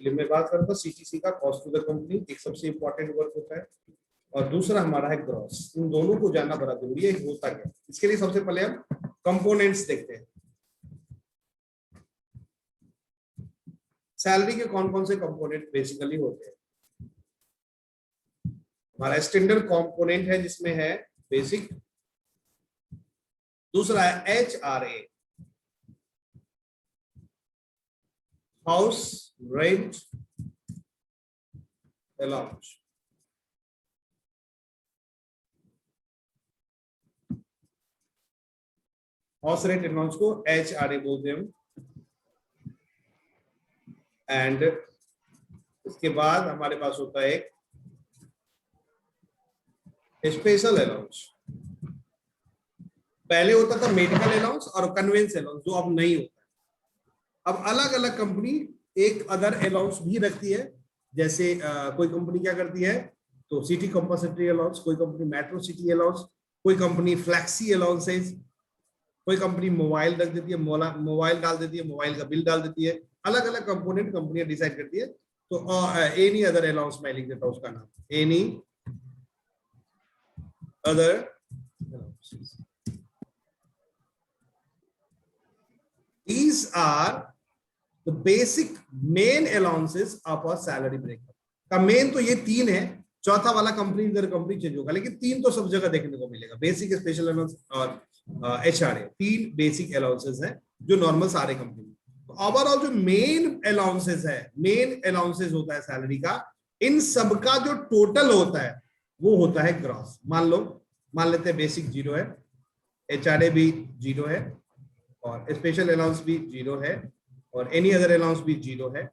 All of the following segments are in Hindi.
चलिए मैं बात करता हूँ सीटीसी का, कॉस्ट टू द कंपनी एक सबसे इंपॉर्टेंट वर्क होता है, और दूसरा हमारा है ग्रॉस। इन दोनों को जानना बड़ा जरूरी है, होता क्या। इसके लिए सबसे पहले हम कंपोनेंट्स देखते हैं। सैलरी के कौन कौन से कंपोनेंट बेसिकली होते हैं। हमारा स्टैंडर्ड कंपोनेंट है जिसमें है बेसिक, दूसरा है HRA, house rent allowance, house rent allowance को HRA बोलते हैं। एंड इसके बाद हमारे पास होता है एक स्पेशल अलाउंस। पहले होता था मेडिकल अलाउंस और कन्वेंस अलाउंस, जो अब नहीं होता है। अब अलग अलग कंपनी एक अदर अलाउंस भी रखती है। जैसे कोई कंपनी क्या करती है, तो सिटी कंपल्सरी अलाउंस, कोई कंपनी मेट्रो सिटी अलाउंस, कोई कंपनी फ्लैक्सी अलाउंसेस, कोई कंपनी मोबाइल रख देती है, मोबाइल डाल देती है, मोबाइल का बिल डाल देती है। अलग अलग कंपोनेंट कंपनियां डिसाइड करती है। तो एनी अदर अलाउंस मैं लिख देता हूं उसका नाम, any other allowances. These are the basic main allowances of a salary breakup। का मेन तो ये तीन है, चौथा वाला कंपनी इधर कंपनी चेंज होगा, लेकिन तीन तो सब जगह देखने को मिलेगा। बेसिक, स्पेशल अलाउंस और HRA, तीन बेसिक अलाउंसेस हैं जो नॉर्मल सारे कंपनी। ओवरऑल जो मेन अलाउंसेस है, मेन अलाउंसेस होता है सैलरी का, इन सबका जो टोटल होता है वो होता है ग्रॉस। मान लेते हैं बेसिक 0 है, HRA भी 0 है, और स्पेशल अलाउंस भी 0 है, और एनी अदर अलाउंस भी 0 है।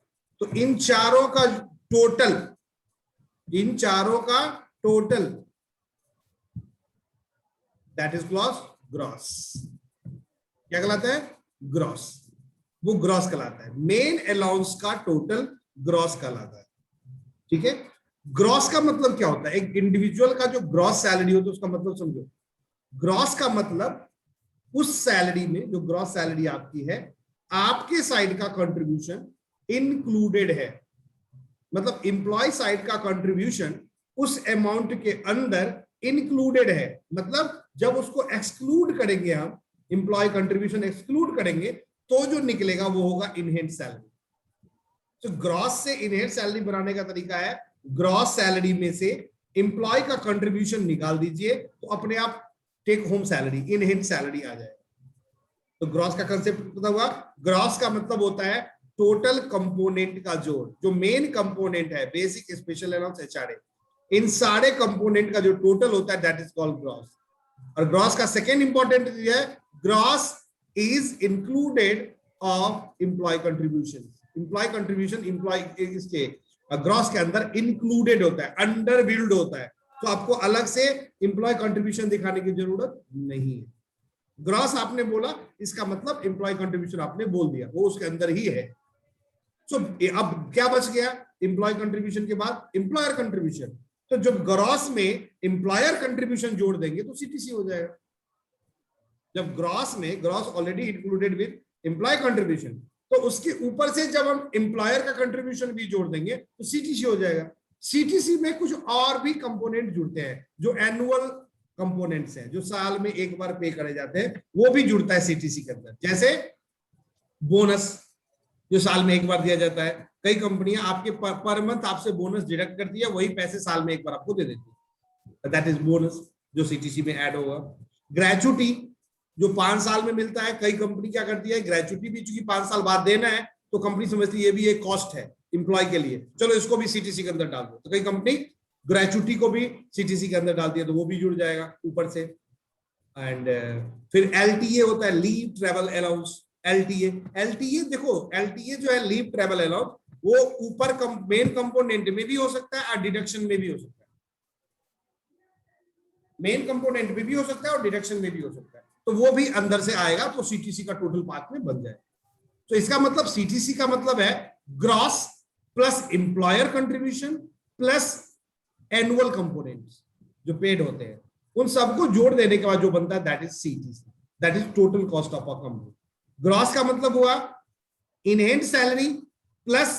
तो इन चारों का टोटल दैट इज ग्रॉस। क्या कहलाता है? ग्रॉस। वो ग्रॉस कहलाता है। मेन अलाउंस का टोटल ग्रॉस कहलाता है। ठीक है। ग्रॉस का मतलब क्या होता है? एक इंडिविजुअल का जो ग्रॉस सैलरी हो, तो उसका मतलब समझो। ग्रॉस का मतलब उस सैलरी में, जो ग्रॉस सैलरी आपकी है, आपके साइड का कंट्रीब्यूशन इंक्लूडेड है। मतलब एम्प्लॉय साइड का कंट्रीब्यूशन उस अमाउंट के अंदर इंक्लूडेड है। मतलब जब उसको एक्सक्लूड करेंगे हम, एम्प्लॉय कंट्रीब्यूशन एक्सक्लूड करेंगे, तो जो निकलेगा वो होगा इनहेंड सैलरी। तो ग्रॉस से इनहेंड सैलरी बनाने का तरीका है, ग्रॉस सैलरी में से एम्प्लॉय का कंट्रीब्यूशन निकाल दीजिए, तो अपने आप टेक होम सैलरी, इनहेंड सैलरी आ जाएगा। तो ग्रॉस का कंसेप्ट पता हुआ? ग्रॉस का मतलब होता है टोटल कंपोनेंट का जोड़। जो मेन कंपोनेंट है, बेसिक, स्पेशल अलाउंस, HRA, इन सारे कंपोनेंट का जो टोटल होता है दैट इज कॉल्ड ग्रॉस। और ग्रॉस का सेकेंड इंपॉर्टेंट है, gross is included of employer contribution. Employer contribution employer इसके ग्रॉस के अंदर इंक्लूडेड होता है, अंडर बिल्ड होता है। तो आपको अलग से एम्प्लॉय कंट्रीब्यूशन दिखाने की जरूरत नहीं है। ग्रॉस आपने बोला, इसका मतलब एम्प्लॉय कंट्रीब्यूशन आपने बोल दिया, वो उसके अंदर ही है। सो अब क्या बच गया एम्प्लॉय कंट्रीब्यूशन के बाद? Employer contribution. तो जब ग्रॉस में एम्प्लॉयर कंट्रीब्यूशन जोड़ देंगे तो सीटीसी हो जाएगा। जब ग्रॉस में, gross already included with employer contribution, तो उसके ऊपर से जब हम एम्प्लॉयर का कंट्रीब्यूशन भी जोड़ देंगे तो सीटीसी हो जाएगा। सीटीसी में कुछ और भी कंपोनेंट जुड़ते हैं, जो एनुअल कंपोनेंट्स हैं, जो साल में एक बार पे करे जाते हैं, वो भी जुड़ता है सीटीसी के अंदर। जैसे बोनस, जो साल में एक बार दिया जाता है। कई कंपनियां आपके पर मंथ आपसे बोनस डिडक्ट करती है, वही पैसे साल में एक बार आपको दे देती है, दैट इज बोनस, जो सीटीसी में ऐड होगा। ग्रेचुटी, जो 5 साल में मिलता है। कई कंपनी क्या करती है, ग्रेचुटी भी चूंकि 5 साल बाद देना है, तो कंपनी समझती है ये भी एक कॉस्ट है एम्प्लॉय के लिए, चलो इसको भी सीटीसी के अंदर डाल दो। तो कई कंपनी ग्रेचुटी को भी सीटीसी के अंदर डालती है, तो वो भी जुड़ जाएगा ऊपर से। एंड फिर एलटीए होता है, लीव ट्रैवल अलाउंस। एलटीए देखो, एलटीए जो है लीव ट्रैवल अलाउंस, वो ऊपर मेन कंपोनेंट में भी हो सकता है और डिडक्शन में भी हो सकता है। मेन कंपोनेंट में भी हो सकता है और डिडक्शन में भी हो सकता है, तो वो भी अंदर से आएगा, तो सीटीसी का टोटल पार्ट में बन जाएगा। तो इसका मतलब सीटीसी का मतलब है gross plus employer contribution plus annual components जो पेड होते हैं, उन सबको जोड़ देने के बाद जो बनता है that is CTC, that is total cost of a company. Gross का मतलब हुआ in hand salary plus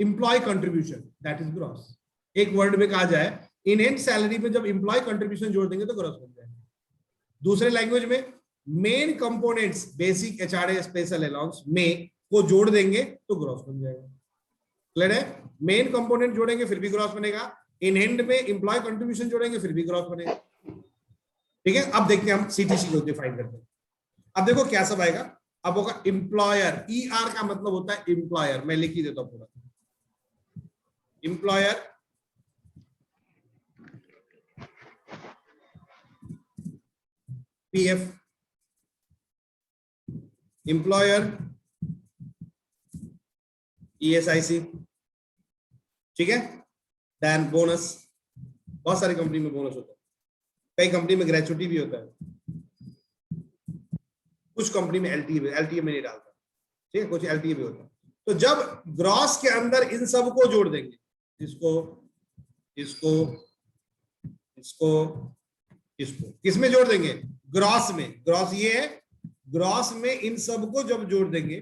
employ contribution, that is gross. एक वर्ड में कहा जाए इन एंड सैलरी में जब एम्प्लॉय कंट्रीब्यूशन जोड़ देंगे तो ग्रॉस बन जाएगा। दूसरे लैंग्वेज में main components basic HRA special allowance में को जोड़ देंगे तो ग्रॉस बन जाएगा। क्लियर है? मेन कंपोनेंट जोड़ेंगे फिर भी ग्रॉस बनेगा, इन हैंड में एम्प्लॉय कंट्रीब्यूशन जोड़ेंगे फिर भी ग्रॉस बनेगा। ठीक है, अब देखते हैं हम सीटीसी को डिफाइन करते हैं। अब देखो क्या सब आएगा। अब होगा एम्प्लॉयर, ई आर का मतलब होता है एम्प्लॉयर, मैं लिख ही देता हूं पूरा। एम्प्लॉयर पीएफ, एम्प्लॉयर ईएसआईसी, ठीक है, देन बोनस। बहुत सारी कंपनी में बोनस होता है, कई कंपनी में ग्रेचुटी भी होता है, कुछ कंपनी में एलटीए में नहीं डालता, ठीक है, कुछ एलटीए भी होता है। तो जब ग्रॉस के अंदर इन सब को जोड़ देंगे, इसको इसको इसको इसको किस में जोड़ देंगे? ग्रॉस में। ग्रॉस ये है, ग्रॉस में इन सब को जब जोड़ देंगे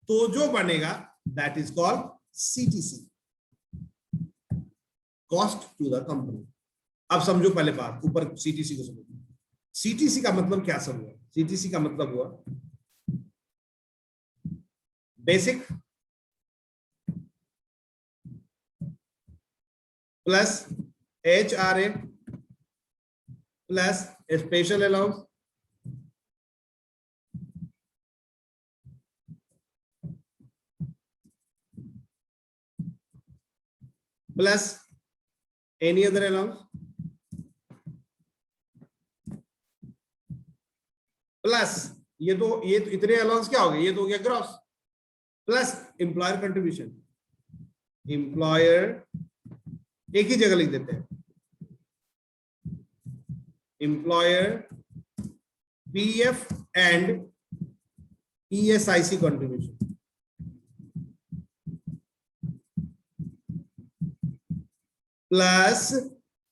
तो जो बनेगा that is called CTC, cost to the company. अब समझो पहले बात, ऊपर सीटीसी को समझो। सीटीसी का मतलब क्या सब हुआ? सीटीसी का मतलब हुआ basic plus HRA plus special allowance plus any other allowance plus ये तो इतने अलाउंस क्या हो गए? ये तो हो गया gross, plus employer contribution. Employer एक ही जगह लिख देते हैं, employer PF and ESIC contribution plus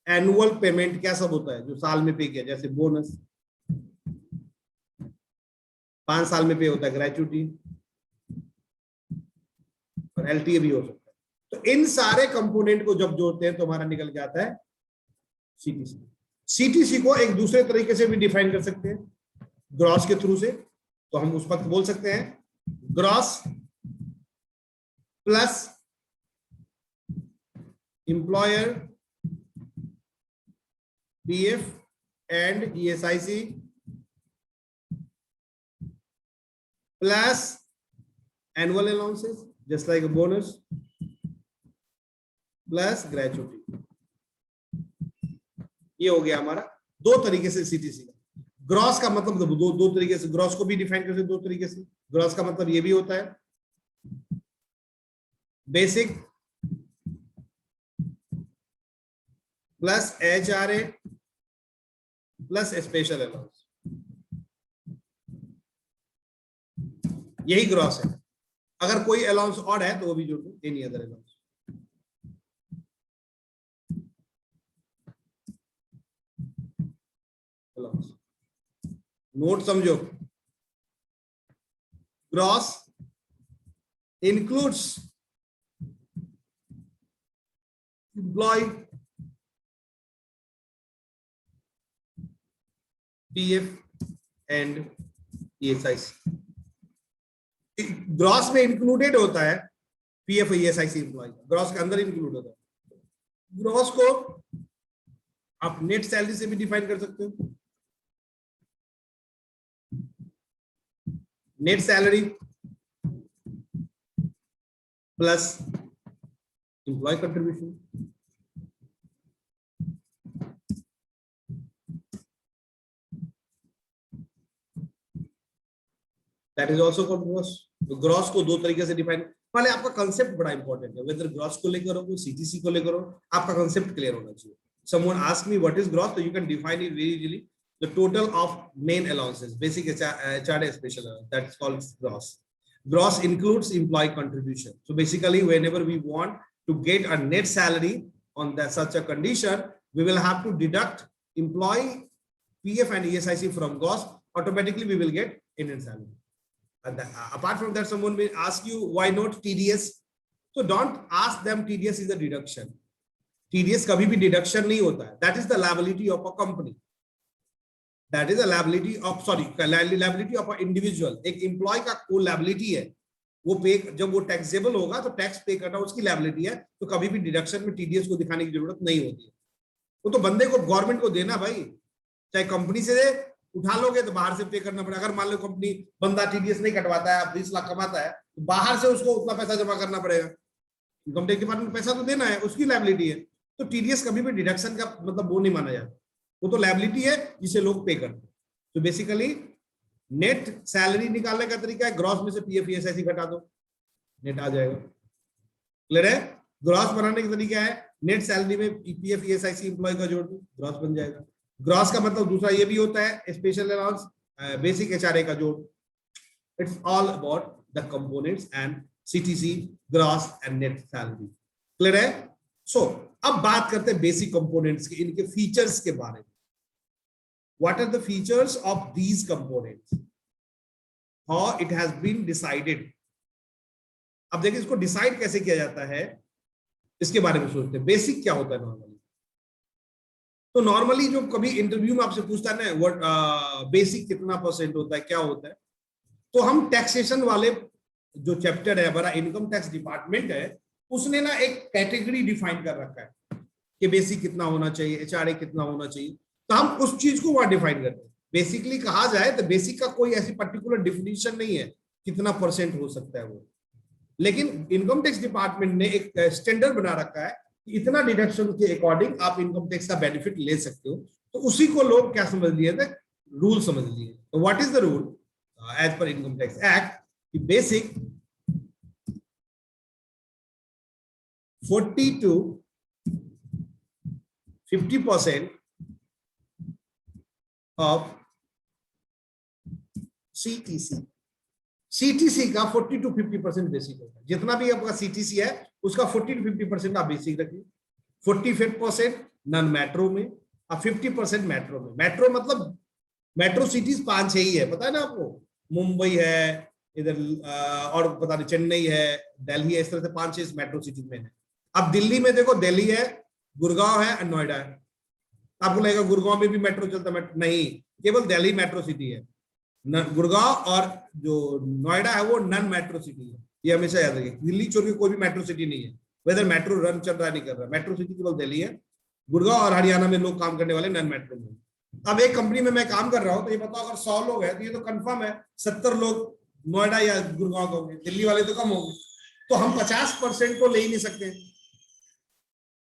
annual payment. क्या सब होता है जो साल में पे किया, जैसे बोनस 5 साल में पे होता है, ग्रेचुटी और एलटीए भी हो सकता है। तो इन सारे कंपोनेंट को जब जोड़ते हैं तो हमारा निकल के आता है सीटीसी। सीटीसी को एक दूसरे तरीके से भी डिफाइन कर सकते हैं ग्रॉस के थ्रू से। तो हम उस वक्त बोल सकते हैं gross plus employer PF and ESIC plus annual allowances just like a bonus plus gratuity. ये हो गया हमारा दो तरीके से सीटीसी का। ग्रॉस का मतलब दो तरीके से, ग्रॉस को भी डिफाइन करते हैं दो तरीके से। ग्रॉस का मतलब ये भी होता है basic plus HRA plus special allowance, यही ग्रॉस है। अगर कोई अलाउंस ऑड है तो वो भी जोड़ दो, एनी अदर अलाउंस। नोट समझो, gross includes employer PF and ESIC. Gross में इंक्लूडेड होता है पीएफ ईएसआईसी एम्प्लॉय, ग्रॉस के अंदर इंक्लूड होता है। ग्रॉस को आप नेट सैलरी से भी डिफाइन कर सकते हो। Net salary plus employ contribution, that is also called gross. तो ग्रॉस को दो तरीके से डिफाइन, पहले आपका कंसेप्ट बड़ा इंपॉर्टेंट है, वेदर ग्रॉस को लेकर हो, सीटीसी को लेकर हो, आपका कंसेप्ट क्लियर होना चाहिए। Someone asked me what is gross, so you can define it very easily. The total of main allowances, basic HRA special allowance, that's called gross. Gross includes employee contribution. So basically, whenever we want to get a net salary on that such a condition, we will have to deduct employee PF and ESIC from gross. Automatically, we will get net salary. And apart from that, someone will ask you why not TDS. So don't ask them TDS is a deduction. TDS कभी भी डिडक्शन नहीं होता है. That is the liability of a company. That is a liability of liability of an individual. एक एम्प्लॉय का कोई liability है, वो पे जब वो टैक्सेबल होगा तो टैक्स पे करना उसकी liability है, तो कभी भी डिडक्शन में TDS को दिखाने की जरूरत नहीं होती है. वो तो बंदे को गवर्नमेंट को देना भाई, चाहे कंपनी से उठा लोगे तो बाहर से पे करना पड़ेगा. अगर मान लो कंपनी बंदा TDS नहीं कटवाता है, 20 लाख कमाता है, तो बाहर से उसको उतना पैसा जमा करना पड़ेगा. इनकम टैक्स डिपार्टमेंट पैसा तो देना है, उसकी लायबिलिटी है. तो TDS कभी भी डिडक्शन का मतलब वो नहीं माना जाता, वो तो लायबिलिटी है जिसे लोग पे करते हैं. तो बेसिकली नेट सैलरी निकालने का तरीका है, ग्रॉस में से PF ESIC घटा दो, नेट आ जाएगा. क्लियर है? ग्रॉस बनाने का तरीका है, नेट सैलरी में PF ESIC एम्प्लॉय का जोड़ दो, ग्रॉस बन जाएगा. ग्रॉस का मतलब दूसरा ये भी होता है, स्पेशल अलाउंस, बेसिक HRA का जोड़. It's all about the components and CTC, gross and net salary. Clear है? सो अब बात करते हैं बेसिक कंपोनेंट्स के, इनके फीचर्स के बारे में. What are the features of these components, how it has been decided. अब देखिए इसको डिसाइड कैसे किया जाता है, इसके बारे में सोचते हैं. बेसिक क्या होता है नॉर्मली? तो नॉर्मली जो कभी इंटरव्यू में आपसे पूछता है ना, बेसिक कितना % होता है, क्या होता है, तो हम टैक्सेशन वाले जो चैप्टर है हमारा, इनकम टैक्स डिपार्टमेंट है, उसने ना एक कैटेगरी डिफाइन कर रखा है कि बेसिक कितना होना चाहिए, HRA कितना होना चाहिए. तो हम उस चीज को वहां डिफाइन करते हैं. बेसिकली कहा जाए तो बेसिक का कोई ऐसी पर्टिकुलर डिफिनीशन नहीं है कितना % हो सकता है वो, लेकिन इनकम टैक्स डिपार्टमेंट ने एक स्टैंडर्ड बना रखा है कि इतना डिडक्शन के अकॉर्डिंग आप इनकम टैक्स का बेनिफिट ले सकते हो. तो उसी को लोग क्या समझ लिए थे, रूल समझ लिए. तो what is the rule as per income tax act? Basic 40 to 50% of CTC का 40 to 50% बेसिक होता है. जितना भी आपका CTC है उसका 40 to 50% आप बेसिक रखिए. 45% नॉन मेट्रो में और 50% मेट्रो में. मेट्रो मतलब मेट्रो सिटीज 5-6 ही है, पता है ना आपको. मुंबई है इधर, और पता नहीं चेन्नई है, दिल्ली है, इस तरह से 5-6 मेट्रो सिटीज में है. अब दिल्ली में देखो, दिल्ली है, गुड़गांव है और नोएडा है. आपको लगेगा गुड़गांव में भी मेट्रो चलता है, नहीं, केवल दिल्ली मेट्रो सिटी है. गुड़गांव और जो नोएडा है वो नॉन मेट्रो सिटी है. ये हमेशा याद रखिए, दिल्ली छोड़ के कोई भी मेट्रो सिटी नहीं है. वेदर मेट्रो रन चल रहा नहीं कर रहा, मेट्रो सिटी केवल दिल्ली है. गुड़गांव और हरियाणा में लोग काम करने वाले नॉन मेट्रो में. अब एक कंपनी में मैं काम कर रहा हूं, तो ये बताओ अगर 100 लोग हैं तो ये तो कंफर्म है 70 लोग नोएडा या गुड़गांव के होंगे, दिल्ली वाले तो कम होंगे. तो हम 50% को ले ही नहीं सकते,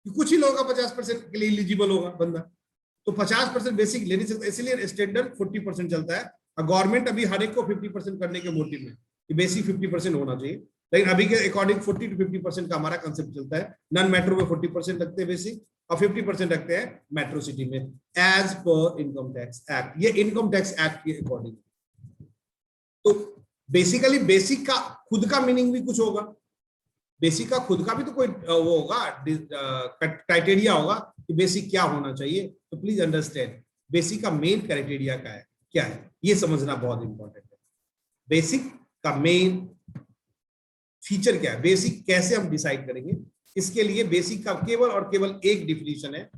कुछ ही लोगों का 50% के लिए एलिजिबल होगा बंदा. तो 50% बेसिक ले नहीं सकते, इसलिए स्टैंडर्ड 40% चलता है. और गवर्नमेंट अभी हर एक को 50% करने के मोटिव में कि बेसिक 50% होना चाहिए. लेकिन अभी के अकॉर्डिंग 40 to 50% का हमारा कंसेप्ट चलता है. नॉन मेट्रो में 40% रखते हैं बेसिक और 50% रखते हैं मेट्रो सिटी में, as per income tax act. ये इनकम टैक्स एक्ट के अकॉर्डिंग. तो बेसिकली बेसिक का खुद का मीनिंग भी कुछ होगा, बेसिक का खुद का भी तो कोई वो होगा, क्राइटेरिया होगा कि बेसिक क्या होना चाहिए. तो प्लीज अंडरस्टैंड बेसिक का मेन क्राइटेरिया क्या है, ये समझना बहुत इंपॉर्टेंट है. बेसिक का मेन फीचर क्या है, बेसिक कैसे हम डिसाइड करेंगे, इसके लिए बेसिक का केवल और केवल एक डिफिनीशन है.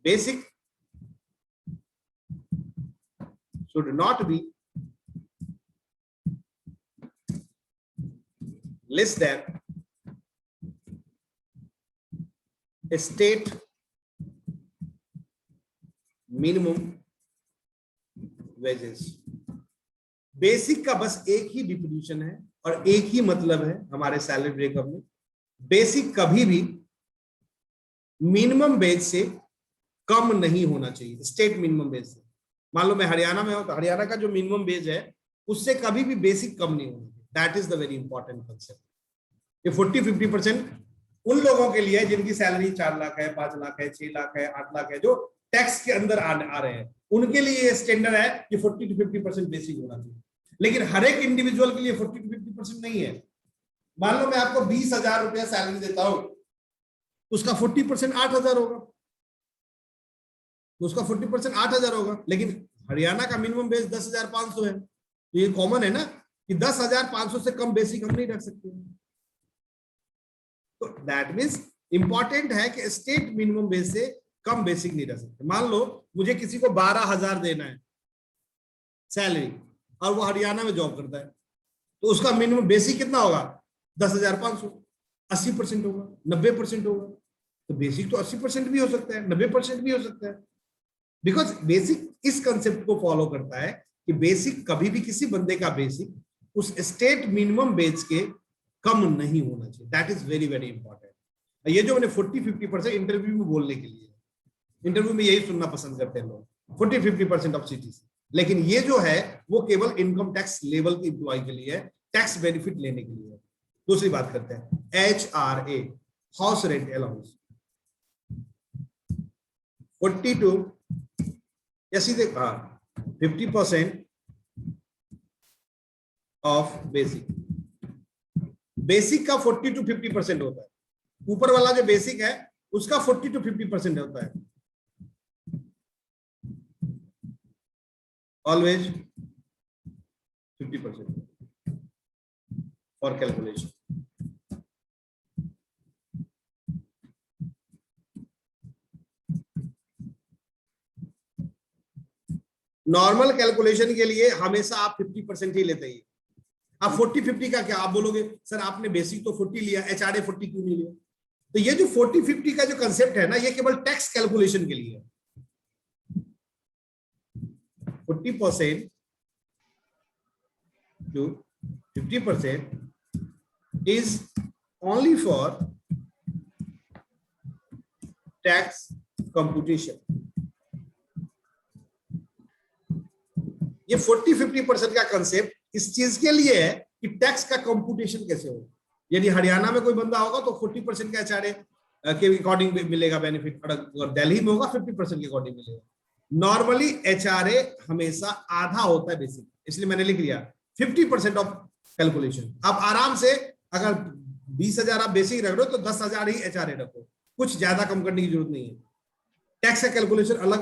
Basic should not be less than state minimum wages. Basic का बस एक ही डिफिनीशन है और एक ही मतलब है हमारे सैलरी ब्रेकअप में. बेसिक कभी भी मिनिमम वेज से कम नहीं होना चाहिए, स्टेट मिनिमम वेज से. मान लो मैं हरियाणा में हूं तो हरियाणा का जो मिनिमम वेज है उससे कभी भी बेसिक कम नहीं होना चाहिए. That is the very important concept. ये 40-50% उन लोगों के लिए जिनकी सैलरी 4 लाख है, 5 लाख है, 6 लाख है, 8 लाख है, जो टैक्स के अंदर आ रहे हैं, उनके लिए ये स्टैंडर्ड है कि 40 to 50% बेसिक होना चाहिए. लेकिन हर एक इंडिविजुअल के लिए 40 to 50% नहीं है. मान लो मैं आपको 20,000 रुपया सैलरी देता हूं, उसका 40% 8,000 होगा, उसका 40% 8,000 होगा. लेकिन हरियाणा का मिनिमम बेस 10,500 है, तो ये कॉमन है ना कि 10,500 से कम बेसिक हम नहीं रख सकते। तो दैट मीन्स इंपॉर्टेंट है कि स्टेट मिनिमम बेस से कम बेसिक नहीं रख सकते। मान लो मुझे किसी को 12,000 देना है सैलरी और वो हरियाणा में जॉब करता है, तो उसका मिनिमम बेसिक कितना होगा? 10,500। 80% होगा, 90% होगा। तो बेसिक तो 80% भी हो सकता है, 90% भी हो सकता है। बिकॉज बेसिक इस कंसेप्ट को फॉलो करता है कि बेसिक कभी भी किसी बंदे का बेसिक उस स्टेट मिनिमम बेस के कम नहीं होना चाहिए। That is very very important. ये जो मैंने 40-50% इंटरव्यू में बोलने के लिए, इंटरव्यू में यही सुनना पसंद करते हैं लोग, 40-50% ऑफ सीटीसी। लेकिन ये जो है वो केवल इनकम टैक्स लेवल के एम्प्लॉय के लिए है, टैक्स बेनिफिट लेने के लिए है। दूसरी बात करते हैं HRA, हाउस रेंट अलाउंस। 42 या सीधे 50% ऑफ बेसिक। बेसिक का 40-50% होता है, ऊपर वाला जो बेसिक है उसका 40-50% होता है। Always 50% for calculation. Normal calculation के लिए हमेशा आप 50% ही लेते हैं। आप 40-50 का क्या आप बोलोगे सर आपने बेसिक तो 40 लिया, HRA 40 क्यों नहीं लिया? तो ये जो 40-50 का जो कंसेप्ट है ना, ये केवल टैक्स कैलकुलेशन के लिए है। 40% to 50% is only for tax computation। ये 40-50% का कंसेप्ट इस चीज के लिए है कि टैक्स का कंप्यूटेशन कैसे हो। यदि हरियाणा में कोई बंदा होगा तो 40% का HRA के अकॉर्डिंग मिलेगा बेनिफिट, और दिल्ली में होगा 50% के अकॉर्डिंग मिलेगा। नॉर्मली HRA हमेशा आधा होता है बेसिक, इसलिए मैंने लिख लिया 50% ऑफ कैलकुलेशन। आप आराम से अगर 20,000 आप बेसिक रख रहे हो तो 10,000 ही HRA रखो, कुछ ज्यादा कम करने की जरूरत नहीं है। टैक्स का कैलकुलेशन अलग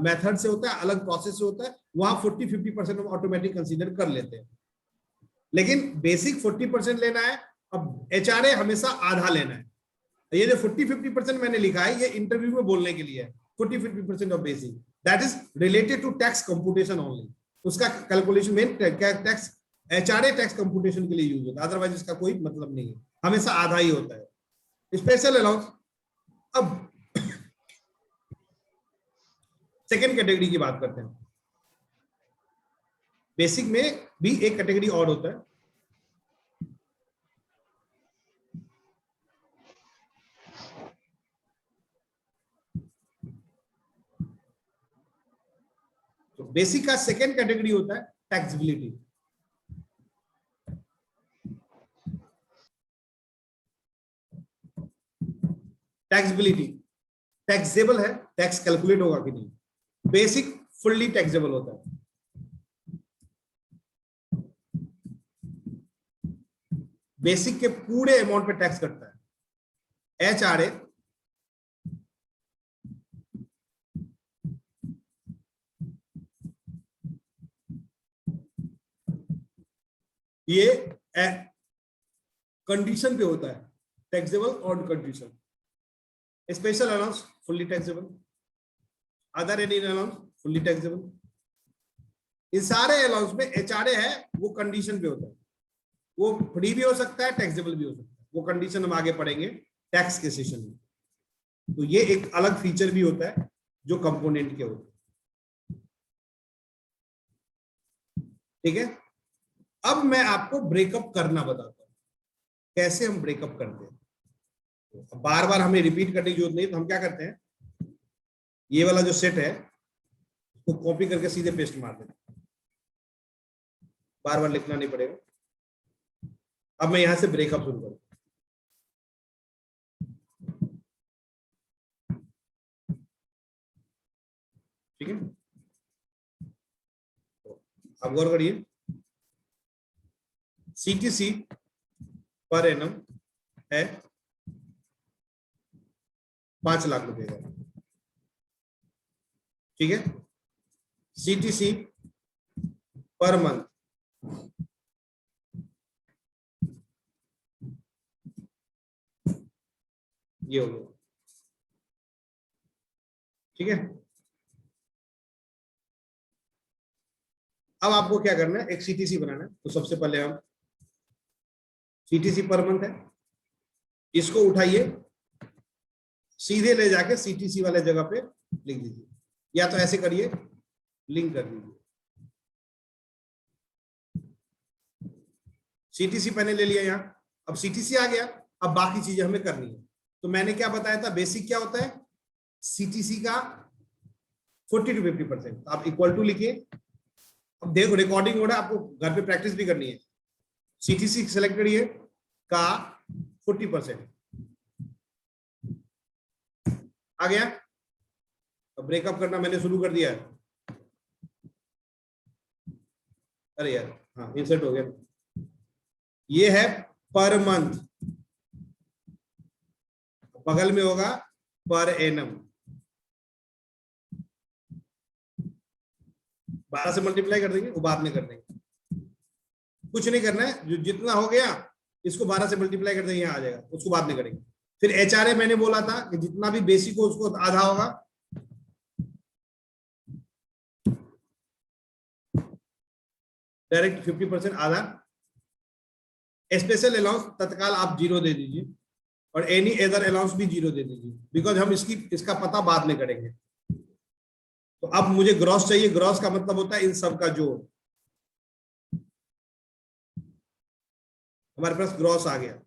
मेथड से होता है, अलग प्रोसेस से होता है, वहां 40-50% ऑटोमेटिक कंसीडर कर लेते हैं। लेकिन बेसिक 40% लेना है, अब HRA हमेशा आधा लेना है। ये जो 40-50% मैंने लिखा है ये इंटरव्यू में बोलने के लिए है। 40-50% of basic that is related to tax computation only. उसका calculation main tax HRA tax computation के लिए यूज होता है, अदरवाइज इसका कोई मतलब नहीं है, हमेशा आधा ही होता है। Special allowance. अब सेकेंड कैटेगरी की बात करते हैं। बेसिक में भी एक कैटेगरी और होता है, तो बेसिक का सेकेंड कैटेगरी होता है टैक्सेबिलिटी। टैक्सेबिलिटी टैक्सेबल है, टैक्स कैलकुलेट होगा कि नहीं। बेसिक फुल्ली टैक्सेबल होता है, बेसिक के पूरे अमाउंट पे टैक्स कटता है। HRA ये कंडीशन पे होता है, taxable on condition. Special allowance fully taxable, other any allowance fully taxable. इन सारे अलाउंस में HRA है वो कंडीशन पे होता है, वो फ्री भी हो सकता है, टैक्सेबल भी हो सकता है, वो कंडीशन हम आगे पढ़ेंगे टैक्स के सेशन में। तो ये एक अलग फीचर भी होता है जो कंपोनेंट के होते हैं। ठीक है, अब मैं आपको ब्रेकअप करना बताता हूं, कैसे हम ब्रेकअप करते हैं। बार बार हमें रिपीट करने की जरूरत नहीं, तो हम क्या करते हैं, ये वाला जो सेट है उसको कॉपी करके सीधे पेस्ट मार देते हैं, बार बार लिखना नहीं पड़ेगा। अब मैं यहां से ब्रेकअप शुरू करूं। ठीक है, अब गौर करिए, CTC पर एनम है 5 लाख रुपए का। ठीक है, CTC पर मंथ ये हो गया, ठीक है। अब आपको क्या करना है, एक सीटीसी बनाना है। तो सबसे पहले हम सीटीसी पर मंथ है, इसको उठाइए, सीधे ले जाके सीटीसी वाले जगह पे लिख दीजिए, या तो ऐसे करिए, लिंक कर दीजिए। सीटीसी मैंने ले लिया यहाँ, अब सीटीसी आ गया, अब बाकी चीजें हमें करनी है। तो मैंने क्या बताया था, बेसिक क्या होता है सीटीसी का 40 to 50%। आप इक्वल टू लिखिए। अब देखो रिकॉर्डिंग हो रहा है, आपको घर पे प्रैक्टिस भी करनी है। सीटीसी सेलेक्ट करिए का 40% आ गया। अब ब्रेकअप करना मैंने शुरू कर दिया है। अरे यार, हाँ इंसर्ट हो गया। ये है पर मंथ, बगल में होगा पर एनम। 12 से मल्टीप्लाई कर देंगे, वो बाद में कर देंगे, कुछ नहीं करना है। जो जितना हो गया इसको 12 से मल्टीप्लाई कर देंगे, यहाँ आ जाएगा, उसको बाद में करेंगे। फिर एचआरए मैंने बोला था कि जितना भी बेसिक हो उसको आधा होगा, डायरेक्ट 50% आधा। स्पेशल अलाउंस तत्काल आप 0 दे दीजिए, और एनी अदर अलाउंस भी 0 दे दीजिए, बिकॉज हम इसका पता बाद में करेंगे। तो अब मुझे ग्रॉस चाहिए, ग्रॉस का मतलब होता है इन सब का जोड़। हमारे पास ग्रॉस आ गया,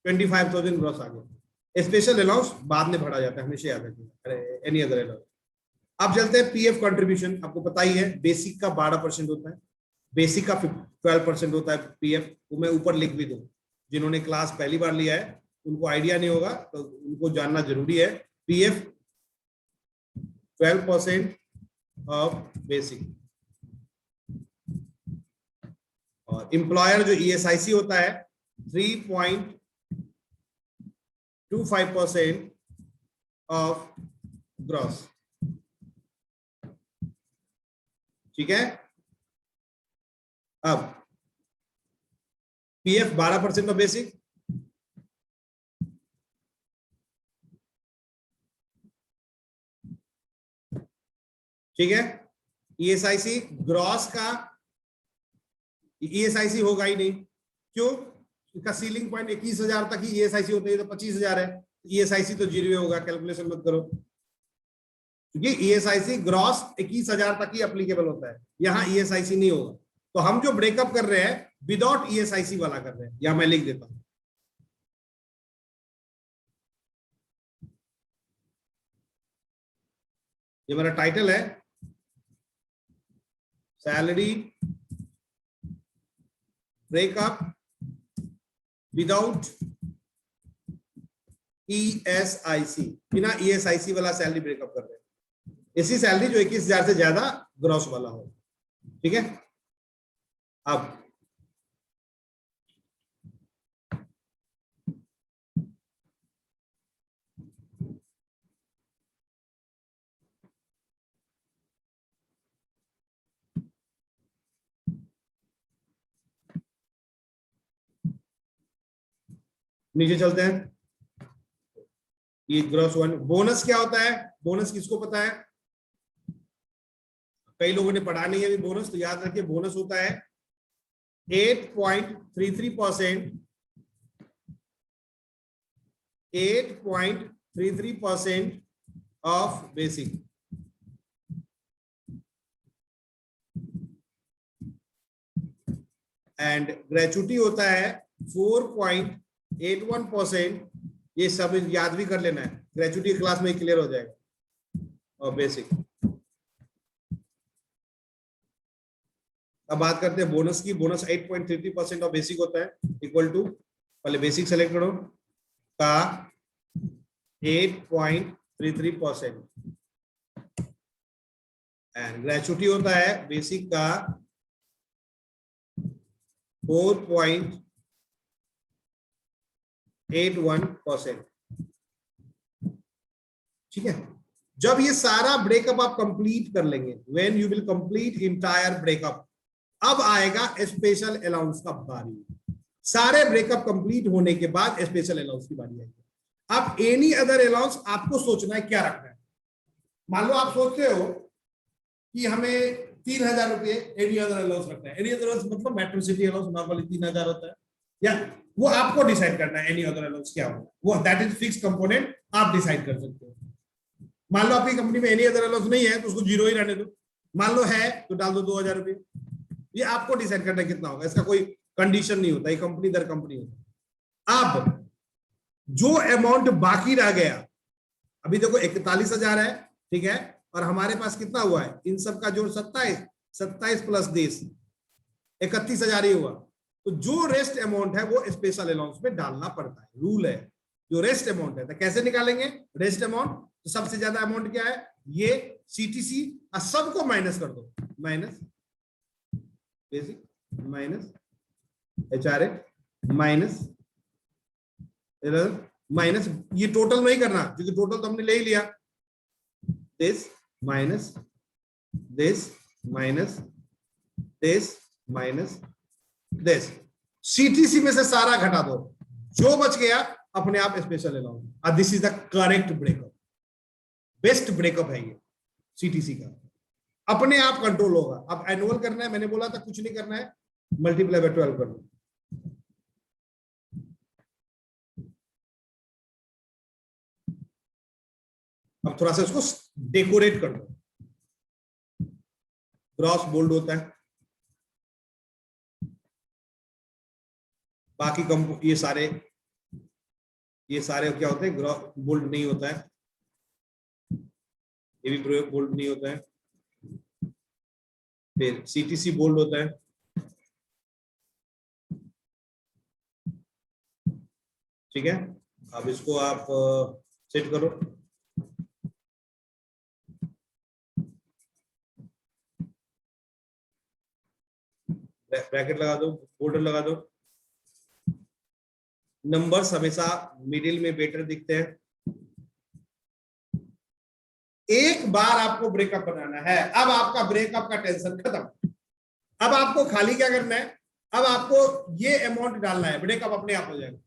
25,000 ग्रॉस आ गया। स्पेशल अलाउंस बाद में भरा जाता है, हमेशा याद रखिए, एनी अदर अलाउंस। अब चलते हैं पीएफ कंट्रीब्यूशन। आपको पता ही है बेसिक का 12% होता है, बेसिक का 12% होता है पीएफ। वो मैं ऊपर लिख भी दूं, जिन्होंने क्लास पहली बार लिया है उनको आइडिया नहीं होगा, तो उनको जानना जरूरी है। PF 12% of basic. और एम्प्लॉयर जो ईएसआईसी होता है 3.25% ऑफ ग्रॉस, ठीक है। अब पीएफ 12% ऑफ बेसिक, ठीक है। ईएसआईसी ग्रॉस का ईएसआईसी होगा ही नहीं, क्यों? इसका सीलिंग पॉइंट 21,000 तक ही ईएसआईसी होता है, तो 25,000 है, ईएसआईसी तो 0 होगा, कैलकुलेशन मत करो, क्योंकि ईएसआईसी ग्रॉस 21,000 तक ही एप्लीकेबल होता है, यहां ईएसआईसी नहीं होगा। तो हम जो ब्रेकअप कर रहे हैं विदाउट ईएसआईसी वाला कर रहे हैं, यहां मैं लिख देता हूं। ये मेरा टाइटल है, सैलरी ब्रेकअप विदाउट ईएसआईसी, बिना ईएसआईसी वाला सैलरी ब्रेकअप कर रहे हैं। ऐसी सैलरी जो 21,000 से ज्यादा ग्रॉस वाला हो, ठीक है। अब नीचे चलते हैं। ये ग्रॉस वन। बोनस क्या होता है, बोनस किसको पता है? कई लोगों ने पढ़ा नहीं है अभी बोनस, तो याद रखिए बोनस होता है 8.33%, 8.33% ऑफ बेसिक। एंड ग्रेचुटी होता है 4.81%। ये सब याद भी कर लेना है, ग्रेचुटी क्लास में क्लियर हो जाएगा। और बेसिक। अब बात करते हैं बोनस की। बोनस 8.33% ऑफ बेसिक होता है, इक्वल टू, पहले बेसिक सेलेक्ट करो, का 8.33%। एंड ग्रेचुटी होता है बेसिक का 4.81%, ठीक है। जब ये सारा ब्रेकअप आप कंप्लीट कर लेंगे, when you will complete entire breakup, अब आएगा स्पेशल अलाउंस का बारी। सारे ब्रेकअप कंप्लीट होने के बाद स्पेशल अलाउंस की बारी आएगी। अब एनी अदर अलाउंस आपको सोचना है क्या रखना है। मान लो आप सोचते हो कि हमें 3,000 रुपये एनी अदर अलाउंस रखना है। एनी अदर अलाउंस मतलब मेट्रोसिटी अलाउंस नॉर्मली 3,000 होता है, या वो आपको डिसाइड करना है एनी अदर अलाउंस क्या होगा, वो दैट इज फिक्स कंपोनेंट, आप डिसाइड कर सकते हो। मान लो आपकी कंपनी में एनी अदर अलाउंस नहीं है तो उसको जीरो ही रहने दो, मान लो है तो डाल दो 2,000 रुपये। ये आपको डिसाइड करना है कितना होगा, इसका कोई कंडीशन नहीं होता, ये कंपनी दर कंपनी होता है। अब जो अमाउंट बाकी रह गया, अभी देखो 41,000 है, ठीक है, और हमारे पास कितना हुआ है, इन सब का जोड़ 27 प्लस 10 31,000 ही हुआ। तो जो रेस्ट अमाउंट है वो स्पेशल अलाउंस में डालना पड़ता है, रूल है। जो रेस्ट अमाउंट है तो कैसे निकालेंगे रेस्ट अमाउंट, तो सबसे ज्यादा अमाउंट क्या है, ये सीटीसी, और सबको माइनस कर दो, minus basic minus HRA minus minus, ये टोटल नहीं करना क्योंकि टोटल तो हमने ले ही लिया, this minus this minus this minus this, CTC में से सारा घटा दो, जो बच गया अपने आप स्पेशल अलाउंस। और this is the correct breakup, best breakup है ये सीटीसी का, अपने आप कंट्रोल होगा। अब एनुअल करना है, मैंने बोला था कुछ नहीं करना है, मल्टीप्लाई बाय 12 कर दो। अब थोड़ा सा इसको डेकोरेट कर दो, ग्रॉस बोल्ड होता है, बाकी कम ये सारे क्या होते हैं, ग्रॉस बोल्ड नहीं होता है, ये भी बोल्ड नहीं होता है, फिर सीटीसी बोल्ड होता है, ठीक है। अब इसको आप सेट करो, ब्रैकेट लगा दो, बॉर्डर लगा दो। नंबर्स हमेशा मिडिल में बेटर दिखते हैं। एक बार आपको ब्रेकअप बनाना है, अब आपका ब्रेकअप का टेंशन खत्म। अब आपको खाली क्या करना है, अब आपको ये अमाउंट डालना है, ब्रेकअप अपने आप हो जाएगा।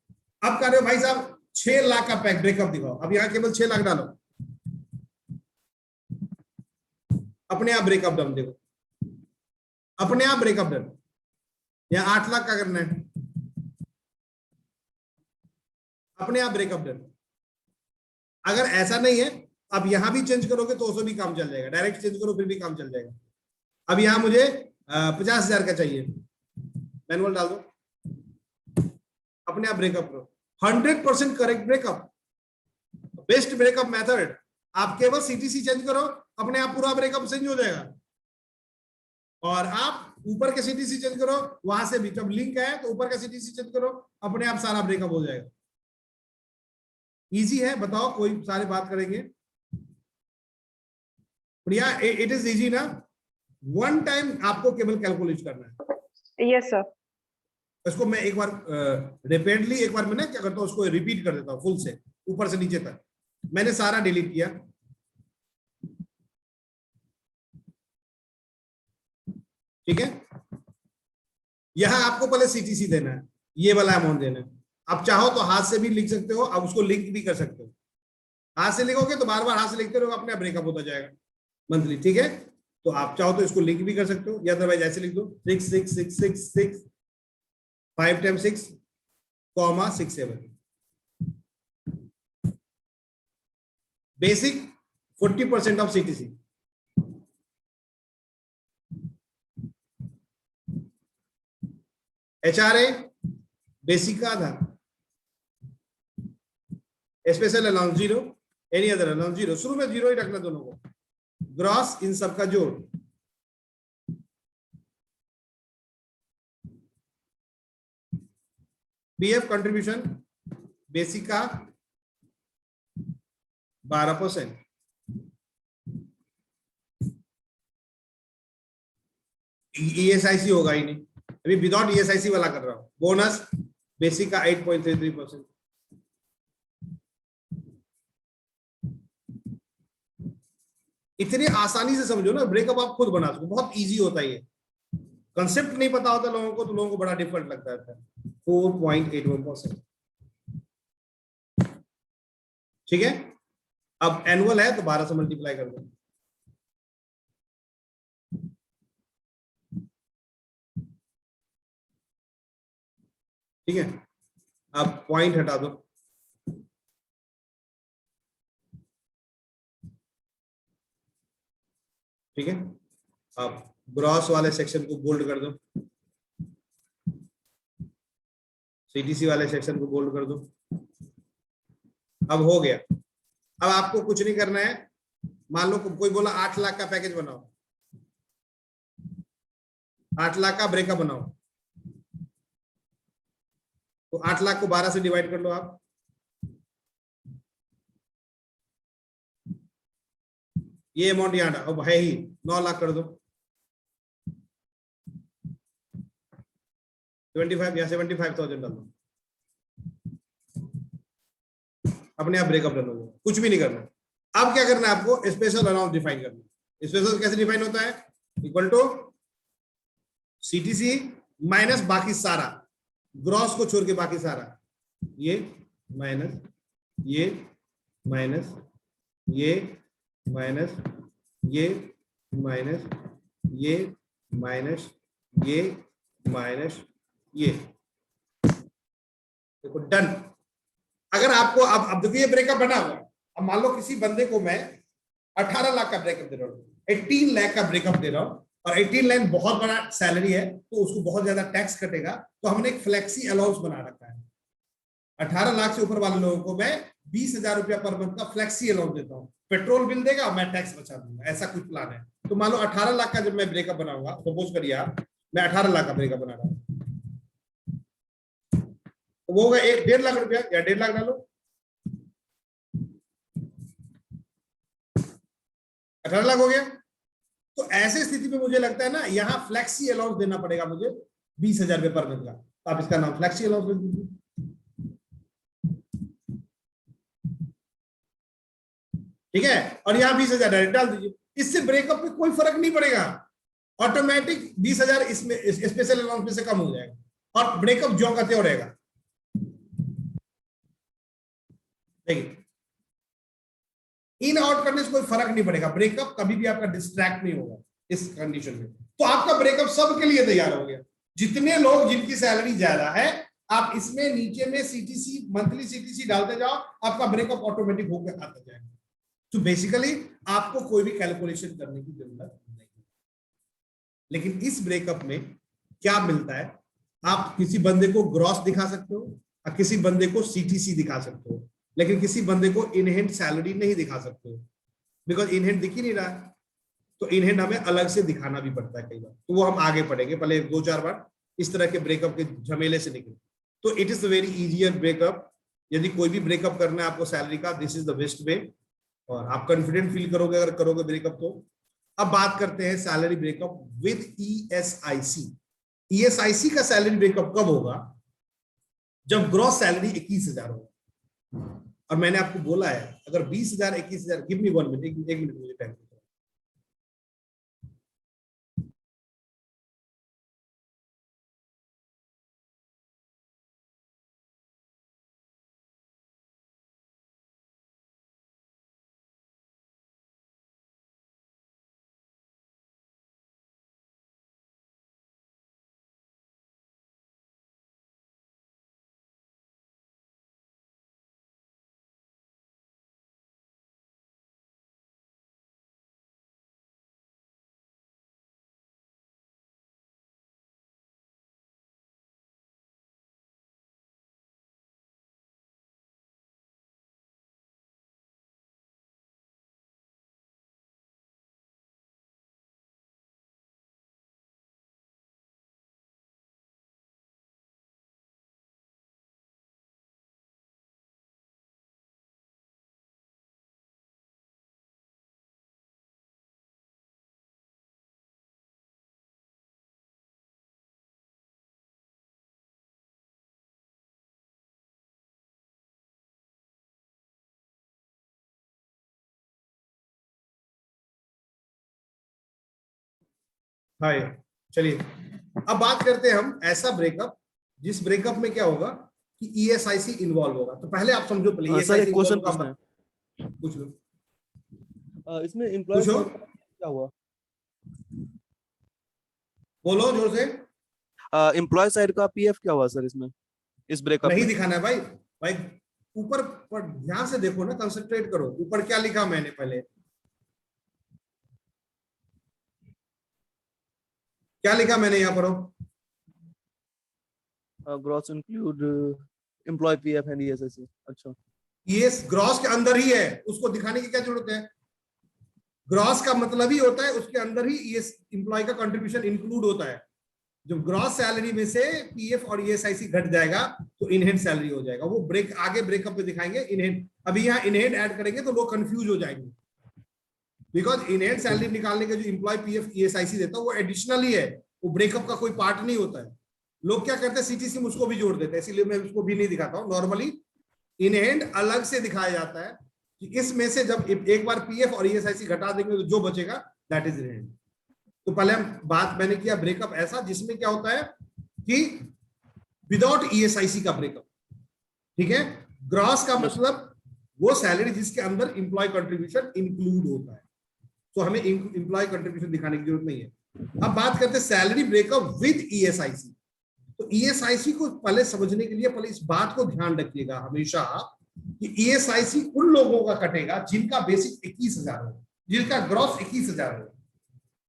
अब कह रहे हो भाई साहब 6 लाख का पैक ब्रेकअप दिखाओ, अब यहां केवल 6 लाख डालो, अपने आप ब्रेकअप डन, देखो अपने आप ब्रेकअप डन। या 8 लाख का करना है, अपने आप ब्रेकअप डन। अगर ऐसा नहीं है, अब यहां भी चेंज करोगे तो उसमें भी काम चल जाएगा, डायरेक्ट चेंज करो फिर भी काम चल जाएगा। अब यहां मुझे 50,000 का चाहिए, मैनुअल डाल दो, अपने आप ब्रेकअप करो। 100% correct breakup, best breakup method. आप केवल सीटीसी चेंज करो, अपने आप पूरा ब्रेकअप चेंज हो जाएगा। और आप ऊपर के सीटीसी चेंज करो, वहां से भी जब लिंक है तो ऊपर का सीटीसी चेंज करो, अपने आप सारा ब्रेकअप हो जाएगा। इजी है, बताओ कोई सारे बात करेंगे। प्रिया इट इज इजी ना, वन टाइम आपको केवल कैलकुलेट करना है। Yes sir. इसको मैं एक बार रिपीटली एक बार मैं क्या करता हूँ, उसको रिपीट कर देता हूँ फुल से ऊपर से नीचे तक। मैंने सारा डिलीट किया, ठीक है। यहां आपको पहले सीटीसी देना है, ये वाला अमाउंट देना है। आप चाहो तो हाथ से भी लिख सकते हो, आप उसको लिंक भी कर सकते हो। हाथ से लिखोगे तो बार बार हाथ से लिखते रहोगे, अपने ब्रेकअप होता जाएगा मंथली, ठीक है। तो आप चाहो तो इसको लिंक भी कर सकते हो, या अदरवाइज ऐसे लिख दो 6 6 6 6 6 5 time 6 comma 6 7। Basic 40% of CTC. HRA basic का आधा, special allowance 0, any other allowance 0, शुरू में 0 ही रखना दोनों को। ग्रॉस इन सब का जोड़, पीएफ कंट्रीब्यूशन बेसिक का 12%, ईएसआईसी होगा ही नहीं, अभी विदाउट ईएसआईसी वाला कर रहा हूं। बोनस बेसिक का 8.33%, इतनी आसानी से समझो ना, ब्रेकअप आप खुद बना सको, बहुत इजी होता है ये। कंसेप्ट नहीं पता होता लोगों को, तो लोगों को बड़ा डिफिकल्ट लगता है। 4.81%। ठीक है, अब एनुअल है तो 12 से मल्टीप्लाई कर दो। ठीक है, अब पॉइंट हटा दो। ठीक है, अब ग्रॉस वाले सेक्शन को बोल्ड कर दो, सीटीसी वाले सेक्शन को बोल्ड कर दो। अब हो गया। अब आपको कुछ नहीं करना है। मान लो कोई बोला 8 लाख का पैकेज बनाओ, 8 लाख का ब्रेकअप बनाओ, तो 8 लाख को 12 से डिवाइड कर लो आप। ये अमाउंट यहां अब है ही, 9 लाख कर दो, 25 या 75,000 डाल दो, अपने आप ब्रेकअप डाल दो, कुछ भी नहीं करना। अब क्या करना है आपको, स्पेशल अलाउंस डिफाइन करना है। स्पेशल कैसे डिफाइन होता है, इक्वल टू सीटीसी माइनस बाकी सारा, ग्रॉस को छोड़ के बाकी सारा, ये माइनस ये माइनस ये माइनस ये माइनस ये माइनस ये माइनस ये। देखो डन। अगर आपको अब देखो ये ब्रेकअप बना हुआ, अब मान लो किसी बंदे को मैं 18 लाख का ब्रेकअप दे रहा हूँ, 18 लाख का ब्रेकअप दे रहा हूँ, और 18 लाख बहुत बड़ा सैलरी है तो उसको बहुत ज्यादा टैक्स कटेगा, तो हमने एक फ्लेक्सी अलाउंस बना रखा है। 18 लाख से ऊपर वाले लोगों को मैं 20,000 रुपया पर मंथ का फ्लेक्सी अलाउंस देता हूँ, पेट्रोल बिल देगा, मैं टैक्स बचा दूंगा, ऐसा कुछ प्लान है। तो मान लो 18 लाख का जब मैं ब्रेकअप बनाऊंगा, सपोज करिए आप, मैं 18 लाख का ब्रेकअप बना रहा हूँ, तो वो होगा 1.5 लाख रुपया, या 1.5 लाख डालो, 18 लाख हो गया। तो ऐसे स्थिति में मुझे लगता है ना, यहाँ फ्लेक्सी अलाउंस देना पड़ेगा मुझे 20,000 रुपये पर मंथ का, तो आप इसका नाम फ्लेक्सी अलाउंस दे दीजिए। ठीक है, और यहाँ 20,000 डायरेक्ट डाल दीजिए, इससे ब्रेकअप में कोई फर्क नहीं पड़ेगा, ऑटोमेटिक 20,000 इसमें स्पेशल अलाउंस में से कम हो जाएगा और ब्रेकअप जो का त्यों रहेगा। देखिए, इन आउट करने से कोई फर्क नहीं पड़ेगा, ब्रेकअप कभी भी आपका डिस्ट्रैक्ट नहीं होगा इस कंडीशन में। तो आपका ब्रेकअप सबके लिए तैयार हो गया। जितने लोग जिनकी सैलरी ज्यादा है, आप इसमें नीचे में सीटीसी, मंथली सीटीसी डालते जाओ, आपका ब्रेकअप ऑटोमेटिक होकर आता जाएगा। तो बेसिकली आपको कोई भी कैलकुलेशन करने की जरूरत नहीं। लेकिन इस ब्रेकअप में क्या मिलता है, आप किसी बंदे को ग्रॉस दिखा सकते हो और किसी बंदे को सीटीसी दिखा सकते हो, लेकिन किसी बंदे को इनहेंड सैलरी नहीं दिखा सकते हो, बिकॉज इनहेंड दिख ही नहीं रहा है। तो इनहेंड हमें अलग से दिखाना भी पड़ता है कई बार, तो वो हम आगे पढ़ेंगे, पहले 2-4 बार इस तरह के ब्रेकअप के झमेले से निकले। तो it is the very easier breakup. यदि कोई भी ब्रेकअप करना है आपको सैलरी का, this is the best way, और आप कॉन्फिडेंट फील करोगे अगर करोगे ब्रेकअप तो। अब बात करते हैं salary breakup with ESIC. ESIC का सैलरी ब्रेकअप कब होगा, जब ग्रॉस सैलरी 21,000 होगा। और मैंने आपको बोला है, अगर 20,000 21,000, गिव मी 1 मिनट, एक मिनट मुझे टाइम। हाय, चलिए अब बात करते हैं हम ऐसा ब्रेकअप जिस ब्रेकअप में क्या होगा कि ईएसआईसी इन्वॉल्व होगा। तो पहले आप समझो, पहले सर ईएसआईसी एक इन्वॉल्व क्वेश्चन होगा, पूछना है। पूछ लो। इसमें एम्प्लॉय पूछो, साइड का क्या हुआ? बोलो जोर से। एम्प्लॉय साइड का पीएफ क्या हुआ सर इसमें, इस ब्रेकअप नहीं में? दिखाना है भाई। भाई ऊपर पर ध्यान से देखो ना, कंसंट्रेट करो। ऊपर क्या लिखा मैंने, पहले क्या लिखा मैंने यहाँ पर? Gross include employer PF and ESIC. अच्छा, ये ग्रॉस के अंदर ही है, उसको दिखाने की क्या जरूरत है? ग्रॉस का मतलब ही होता है उसके अंदर ही ये इंप्लॉय का कंट्रीब्यूशन इंक्लूड होता है। जब ग्रॉस सैलरी में से पीएफ और ईएसआईसी घट जाएगा तो इनहेंड सैलरी हो जाएगा। वो ब्रेक आगे ब्रेकअप पे दिखाएंगे इनहेंड। अभी यहाँ इनहेंड ऐड करेंगे तो लोग कंफ्यूज हो जाएंगे, बिकॉज इनहेंड सैलरी निकालने के जो इंप्लॉय पीएफ ईएसआईसी देता है वो एडिशनली है, वो ब्रेकअप का कोई पार्ट नहीं होता है। लोग क्या करते हैं, सीटीसी में उसको भी जोड़ देते हैं, इसीलिए मैं उसको भी नहीं दिखाता हूँ। नॉर्मली इनहेंड अलग से दिखाया जाता है कि इसमें से जब एक बार पीएफ और ईएसआईसी घटा देंगे तो जो बचेगा दैट इज इनहेंड। तो पहले हम बात मैंने किया ब्रेकअप ऐसा जिसमें क्या होता है कि विदाउट ईएसआईसी का ब्रेकअप, ठीक है। ग्रॉस का मतलब वो सैलरी जिसके अंदर इंप्लॉय कंट्रीब्यूशन इंक्लूड होता है, तो हमें इंप्लॉय कंट्रीब्यूशन दिखाने की जरूरत नहीं है। अब बात करते हैं सैलरी ब्रेकअप विद ईएसआईसी। तो ईएसआईसी को पहले समझने के लिए पहले इस बात को ध्यान रखिएगा हमेशा कि ईएसआईसी उन लोगों का कटेगा जिनका बेसिक 21,000 हो, जिनका ग्रॉस 21,000 हो।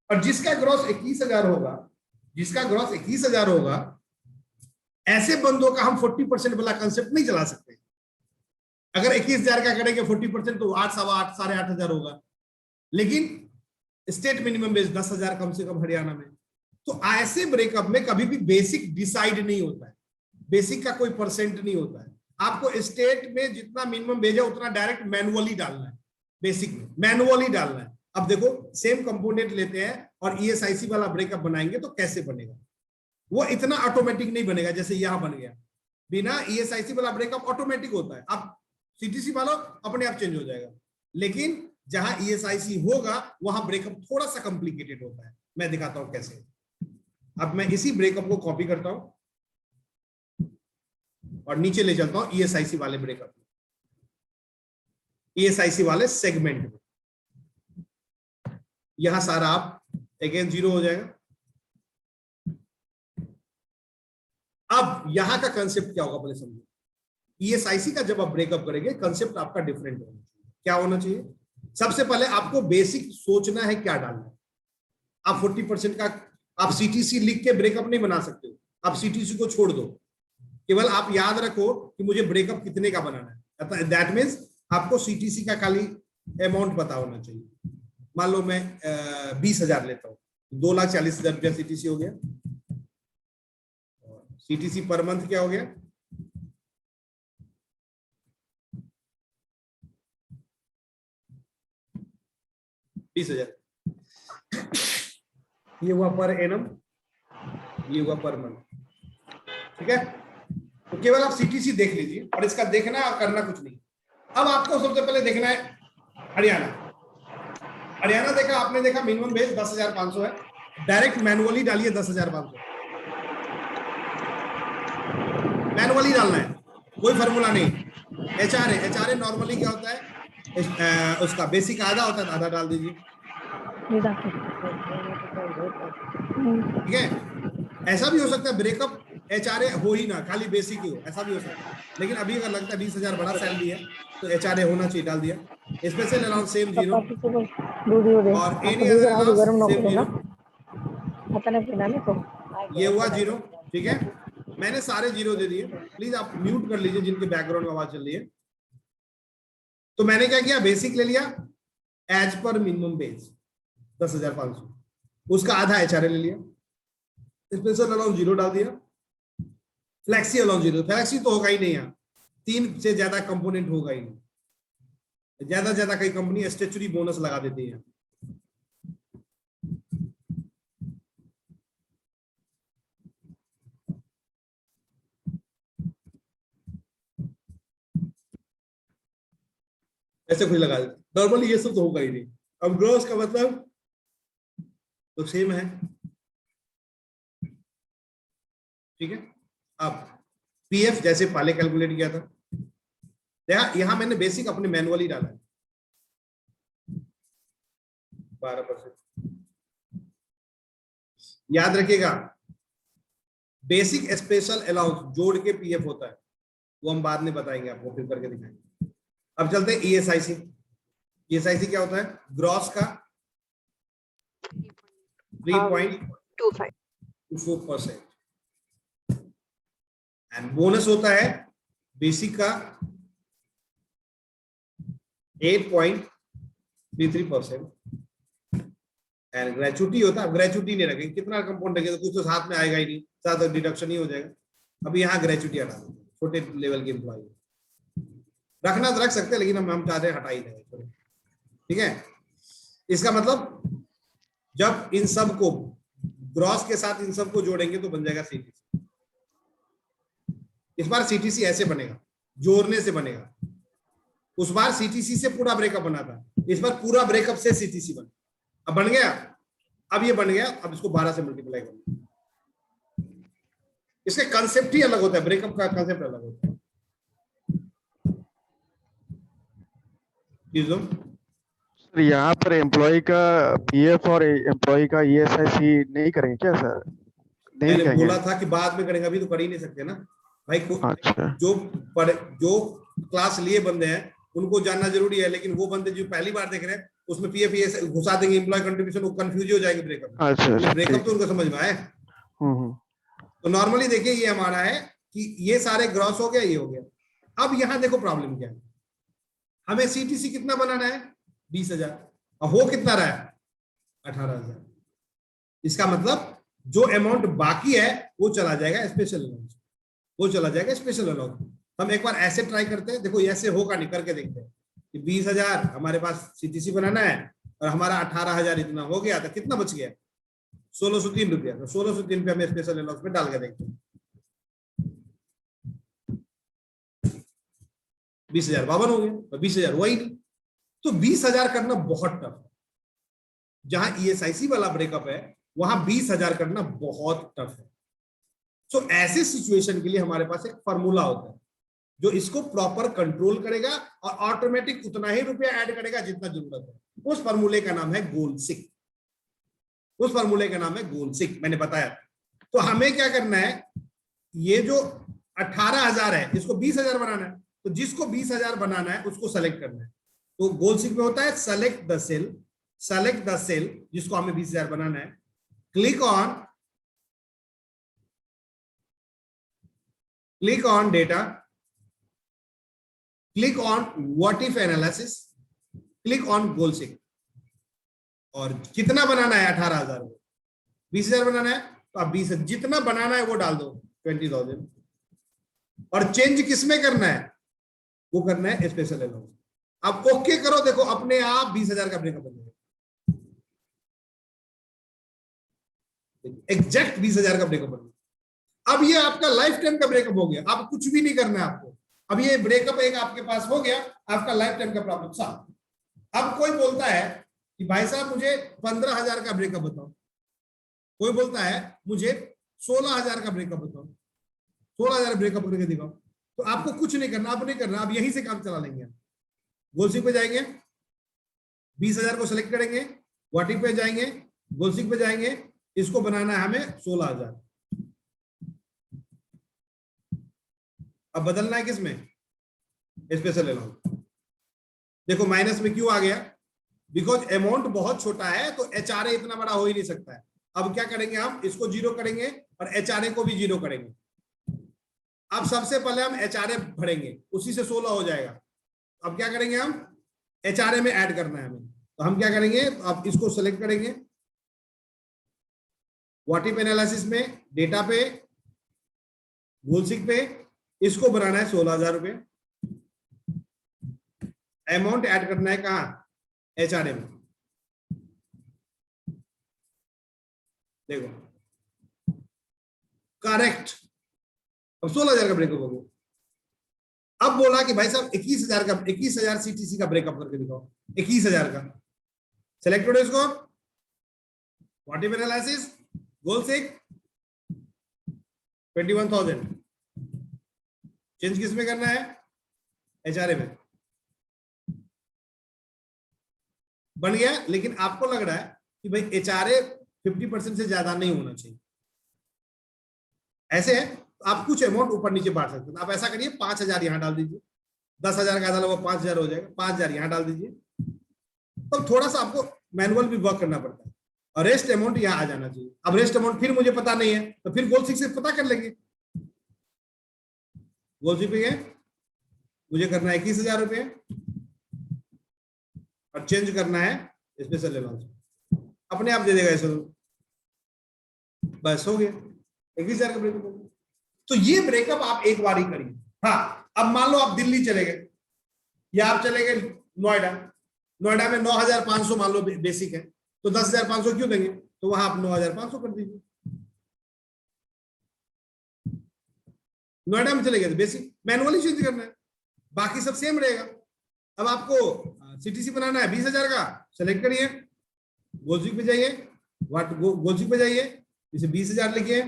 और जिसका ग्रॉस 21,000 होगा, जिसका ग्रॉस 21,000 होगा, ऐसे बंदों का हम 40% वाला कंसेप्ट नहीं चला सकते। अगर 21,000 का करेंगे 40% तो 8, सवा 8, 8,500 होगा। लेकिन स्टेट मिनिमम वेज 10,000 कम से कम हरियाणा में। तो ऐसे ब्रेकअप में कभी भी बेसिक डिसाइड नहीं होता है, बेसिक का कोई परसेंट नहीं होता है। आपको स्टेट में जितना मिनिमम वेज है उतना डायरेक्ट मैनुअली डालना है, बेसिक में मैनुअली डालना है। अब देखो सेम कंपोनेंट लेते हैं और ईएसआईसी वाला ब्रेकअप बनाएंगे तो कैसे बनेगा? वो इतना ऑटोमेटिक नहीं बनेगा जैसे यहां बन गया। बिना ईएसआईसी वाला ब्रेकअप ऑटोमेटिक होता है, अब सीटीसी वाला अपने आप चेंज हो जाएगा। लेकिन जहां ईएसआईसी होगा वहां ब्रेकअप थोड़ा सा कॉम्प्लिकेटेड होता है। मैं दिखाता हूं कैसे। अब मैं इसी ब्रेकअप को कॉपी करता हूं और नीचे ले चलता हूं ईएसआईसी वाले ब्रेकअप में, ईएसआईसी वाले सेगमेंट में। यहां सारा आप अगेन 0 हो जाएगा। अब यहां का कंसेप्ट क्या होगा पहले समझो। ईएसआईसी का जब आप ब्रेकअप करेंगे कंसेप्ट आपका डिफरेंट होना चाहिए। क्या होना चाहिए? सबसे पहले आपको बेसिक सोचना है क्या डालना है। आप 40% का आप सीटीसी लिख के ब्रेकअप नहीं बना सकते हो, आप सीटीसी को छोड़ दो। केवल आप याद रखो कि मुझे ब्रेकअप कितने का बनाना है। दैट मीन्स आपको सीटीसी का खाली अमाउंट पता होना चाहिए। मान लो मैं 20,000 लेता हूँ, 2,40,000 रुपया सीटीसी हो गया। सीटीसी पर मंथ क्या हो गया? 20,000। ये हुआ पर एनम, ये हुआ पर मंथ, ठीक है। तो केवल आप सीटीसी देख लीजिए और इसका देखना है, करना कुछ नहीं। अब आपको सबसे पहले देखना है हरियाणा। हरियाणा देखा आपने, देखा मिनिमम वेज 10,500 है, डायरेक्ट मैनुअली डालिए 10,500। मैनुअली डालना है, कोई फॉर्मूला नहीं। एचआरए नॉर्मली क्या होता है, उसका बेसिक आधा होता है, आधा डाल दीजिए, ठीक है। ऐसा भी हो सकता है ब्रेकअप एचआरए हो ही ना, खाली बेसिक ही हो, ऐसा भी हो सकता है। लेकिन अभी अगर लगता है 20,000 बड़ा सैलरी है तो एचआरए होना चाहिए, डाल दिया। स्पेशल अलाउंस सेम 0 और एनी अदर अलाउंस सेम 0। ये हुआ 0, ठीक है। मैंने सारे 0 दे दिए। प्लीज आप म्यूट कर लीजिए जिनके बैकग्राउंड में आवाज चल रही है। तो मैंने क्या किया, बेसिक ले लिया एज पर मिनिमम वेज 10,500, उसका आधा एचआरए ले लिया, स्पेशल अलाउंस 0 डाल दिया, फ्लेक्सी अलाउंस 0। फ्लेक्सी तो होगा ही नहीं, यहाँ 3 से ज्यादा कंपोनेंट होगा ही नहीं। ज्यादा कई कंपनी स्टेचुरी बोनस लगा देती है। ऐसे कुछ लगा देते, नॉर्मली ये सब तो होगा ही नहीं। अब ग्रॉस का मतलब तो सेम है, ठीक है, अब पीएफ जैसे पहले कैलकुलेट किया था, यहां मैंने बेसिक अपने मैनुअली डाला है 12%। याद रखिएगा, बेसिक स्पेशल अलाउंस जोड़ के पीएफ होता है, वो हम बाद में बताएंगे आपको, फिर करके दिखाएंगे। अब चलते हैं ईएसआईसी। ईएसआईसी क्या होता है? ग्रॉस का 3.24% एंड बोनस होता है बेसिक का 8.33% एंड ग्रेचुटी होता है। ग्रेचुटी नहीं रखेंगे, कितना कंपाउंड रखेंगे तो कुछ तो साथ में आएगा ही नहीं, साथ डिडक्शन ही हो जाएगा। अभी यहाँ ग्रेचुटी हटा देंगे, छोटे लेवल के एम्प्लॉय रखना तो रख सकते हैं, लेकिन हम चाहते हैं हटा ही देंगे, ठीक है। इसका मतलब जब इन सब को ग्रॉस के साथ इन सब को जोड़ेंगे तो बन जाएगा सीटीसी। इस बार सीटीसी ऐसे बनेगा, जोड़ने से बनेगा। उस बार सीटीसी से पूरा ब्रेकअप बना था, इस बार पूरा ब्रेकअप से सीटीसी बना। अब बन गया, अब ये बन गया, अब इसको 12 से मल्टीप्लाई करना। इसके कंसेप्ट ही अलग होता है, ब्रेकअप का कंसेप्ट अलग होता है। सर यहाँ पर एम्प्लॉय का पीएफ और एम्प्लॉय का ईएसआईसी नहीं करेंगे क्या सर? नहीं मैंने करेंगे? बोला था कि बाद में करेंगे, अभी तो कर ही नहीं सकते ना भाई। अच्छा। जो क्लास लिए बंदे हैं उनको जानना जरूरी है, लेकिन वो बंदे जो पहली बार देख रहे हैं उसमें पीएफ घुसा देंगे, एम्प्लॉय कंट्रीब्यूशन, वो कंफ्यूज हो जाएंगे ब्रेकअप। अच्छा, ब्रेकअप तो उनको समझ में आए। तो नॉर्मली देखिए ये हमारा है कि ये सारे ग्रॉस हो गया, ये हो गया। अब यहां देखो प्रॉब्लम क्या है, हमें सीटीसी कितना बनाना है? 20,000। और हो कितना रहा है? 18,000। इसका मतलब जो अमाउंट बाकी है वो चला जाएगा स्पेशल अलाउंस, वो चला जाएगा स्पेशल अलाउंस। हम एक बार ऐसे ट्राई करते हैं, देखो ऐसे होगा नहीं, करके देखते हैं कि 20,000 हमारे पास सीटीसी बनाना है और हमारा 18,000 इतना हो गया, तो कितना बच गया? 1603 रुपया। तो 1603 रुपया में स्पेशल अलाउंस में डाल के देखते हैं। 20,000 52 हो गया, 20,000 हुआ ही नहीं। तो 20,000 करना बहुत टफ है। जहां ईएसआईसी वाला ब्रेकअप है वहां 20,000 करना बहुत टफ है। सो ऐसे सिचुएशन के लिए हमारे पास एक फॉर्मूला होता है जो इसको प्रॉपर कंट्रोल करेगा और ऑटोमेटिक उतना ही रुपया ऐड करेगा जितना जरूरत है। उस फॉर्मूले का नाम है गोलसिक। उस फॉर्मूले का नाम है गोलसिक, मैंने बताया। तो हमें क्या करना है, ये जो 18,000 है इसको 20,000 बनाना है। तो जिसको 20,000 बनाना है उसको सेलेक्ट करना है। तो गोलसिक में होता है select the cell, select the cell जिसको हमें 20,000 बनाना है। Click on data, click on what if analysis, click on goal seek. और कितना बनाना है? 18,000 को 20,000 बनाना है, तो आप 20 जितना बनाना है वो डाल दो, 20,000। और चेंज किसमें करना है? वो करना है स्पेशल अलाउंस। अब ओके करो, देखो अपने आप 20,000 का ब्रेकअप बन जाएगा, एग्जैक्ट 20,000 का ब्रेकअप बन गया। अब ये आपका लाइफ टाइम का ब्रेकअप हो गया, आप कुछ भी नहीं करना है आपको। अब ये ब्रेकअप एक आपके पास हो गया, आपका लाइफ टाइम का प्रॉब्लम सॉल्व। अब कोई बोलता है कि भाई साहब मुझे 15,000 का ब्रेकअप बताओ, कोई बोलता है मुझे 16,000 का ब्रेकअप बताओ, 16,000 ब्रेकअप करके दिखाओ। तो आपको कुछ नहीं करना, आप नहीं करना, आप यहीं से काम चला लेंगे। गोलसिक पे जाएंगे, 20,000 को सिलेक्ट करेंगे, व्हाट पे जाएंगे, गोलसिक पे जाएंगे, इसको बनाना है हमें 16,000। अब बदलना है किसमें? Special allowance. देखो माइनस में क्यों आ गया? बिकॉज अमाउंट बहुत छोटा है, तो एचआरए इतना बड़ा हो ही नहीं सकता है। अब क्या करेंगे, हम इसको 0 करेंगे और एचआरए को भी 0 करेंगे। अब सबसे पहले हम एचआरए भरेंगे, उसी से 16 हो जाएगा। अब क्या करेंगे, हम एचआरए में ऐड करना है हमें। तो हम क्या करेंगे, अब इसको सेलेक्ट करेंगे, व्हाट इफ एनालिसिस में, डेटा पे, गोलसिक पे, इसको बनाना है 16,000 रुपए। अमाउंट ऐड करना है कहां? एचआरए में। देखो करेक्ट, अब 16,000 का ब्रेकअप हो गया। अब बोला कि भाई साहब 21,000 सीटीसी का ब्रेकअप करके दिखाओ, 21,000 का। सेलेक्ट करो इसको, व्हाट इफ एनालिसिस, गोलसिक, 21,000 चेंज किस में करना है? एचआरए में। बन गया। लेकिन आपको लग रहा है कि भाई एचआरए 50% से ज्यादा नहीं होना चाहिए, ऐसे है तो आप कुछ अमाउंट ऊपर नीचे बांट सकते हैं। आप ऐसा करिए 5,000 यहां डाल दीजिए, 10,000 का आधा लगा 5,000 हो जाएगा, 5,000 यहां डाल दीजिए। तो थोड़ा सा आपको मैनुअल भी वर्क करना पड़ता है और रेस्ट अमाउंट यहां आ जाना चाहिए। अब रेस्ट अमाउंट फिर मुझे पता नहीं है तो फिर गोल सिक्स से पता कर लेंगे। गोल सिक्स पे मुझे करना है 21,000 रुपये और चेंज करना है स्पेशल अलाउंस, अपने आप दे देगा इसे, बस हो गया 21,000 का ब्रेकअप हो गया। तो ये ब्रेकअप आप एक बार ही करिए। हाँ, अब मान लो आप दिल्ली चले गए या आप चले गए नोएडा, नोएडा में 9,500 मान लो बेसिक है, तो 10,500 क्यों देंगे? तो वहां आप 9,500 कर दीजिए। नोएडा में चले गए तो बेसिक मैनुअली चेंज करना है, बाकी सब सेम रहेगा। अब आपको सीटीसी बनाना है 20,000 का, सेलेक्ट करिए, गोल्सिक पे जाइए, गोल्सिक पे जाइए, इसे 20,000 लिखिए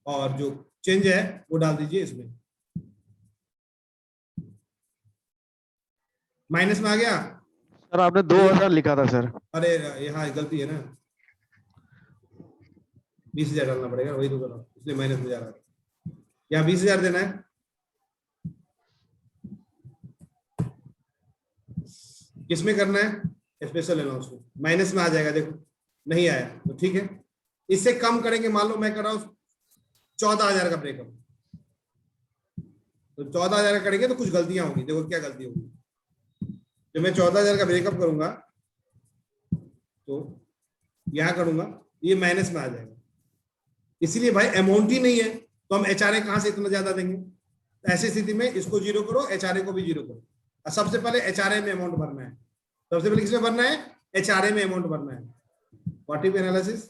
और जो चेंज है वो डाल दीजिए इसमें। माइनस में आ गया सर, आपने 2,000 लिखा था सर। अरे यहाँ गलती है ना, 20,000 डालना पड़ेगा, वही तो कर रहा हूं, इसलिए माइनस में जा रहा है। यहाँ 20,000 देना है, किसमें करना है? स्पेशल अलाउंस में। माइनस में आ जाएगा, देखो नहीं आया तो ठीक है। इससे कम करेंगे, मान लो मैं कर रहा हूं 14,000 का ब्रेकअप, तो 14,000 करेंगे तो कुछ गलतियां होंगी। देखो क्या गलती होगी, जब मैं 14,000 का ब्रेकअप करूंगा तो यहां करूंगा, ये माइनस में आ जाएगा। इसीलिए भाई अमाउंट ही नहीं है तो हम एचआरए कहां से इतना ज्यादा देंगे? तो ऐसी स्थिति में इसको 0 करो, एचआरए को भी 0 करो। सबसे पहले एचआरए में अमाउंट भरना है, सबसे पहले किसमें भरना है? एचआरए में अमाउंट भरना है। What if analysis,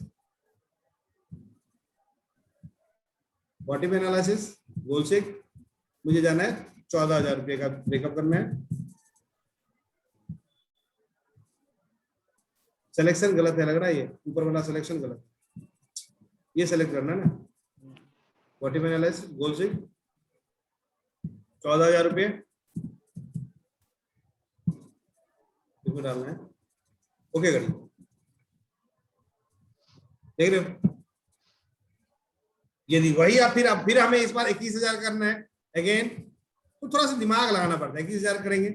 what if analysis goal से मुझे जाना है 14,000 रुपये का ब्रेकअप करना है। सिलेक्शन गलत है लग रहा है, ये ऊपर वाला सिलेक्शन गलत, ये सिलेक्ट करना है ना। व्हाट इफ एनालिसिस गोल से 14,000 रुपये इसमें डालना है। ओके करिए, देख रहे हो? यदि वही आप फिर हमें इस बार 21,000 करना है अगेन, तो थोड़ा सा दिमाग लगाना पड़ता है। 21,000 करेंगे,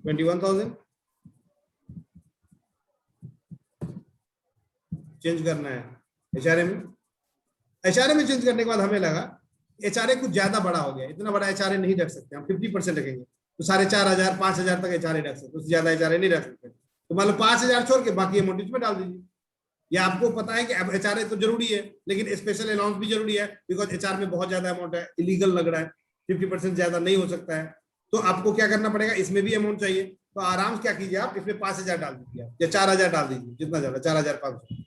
21,000 चेंज करना है एचआरए में। एचआरए में चेंज करने के बाद हमें लगा एचआरए कुछ ज्यादा बड़ा हो गया, इतना बड़ा एचआरए नहीं रख सकते हम, 50% रखेंगे तो 4,500 5,000 तक एचआरए रख सकते, उससे ज्यादा एचआरए नहीं रख सकते। तो मान लो 5,000 छोड़ के बाकी अमाउंट इसमें डाल दीजिए। या आपको पता है कि अब एचआरए तो जरूरी है लेकिन स्पेशल अलाउंस भी जरूरी है, बिकॉज एचआर में बहुत ज्यादा अमाउंट है, इलीगल लग रहा है, 50% ज्यादा नहीं हो सकता है। तो आपको क्या करना पड़ेगा, इसमें भी अमाउंट चाहिए, तो आराम से क्या कीजिए आप इसमें 5,000 डाल दीजिए या 4,000 डाल दीजिए, जितना ज्यादा 4,500,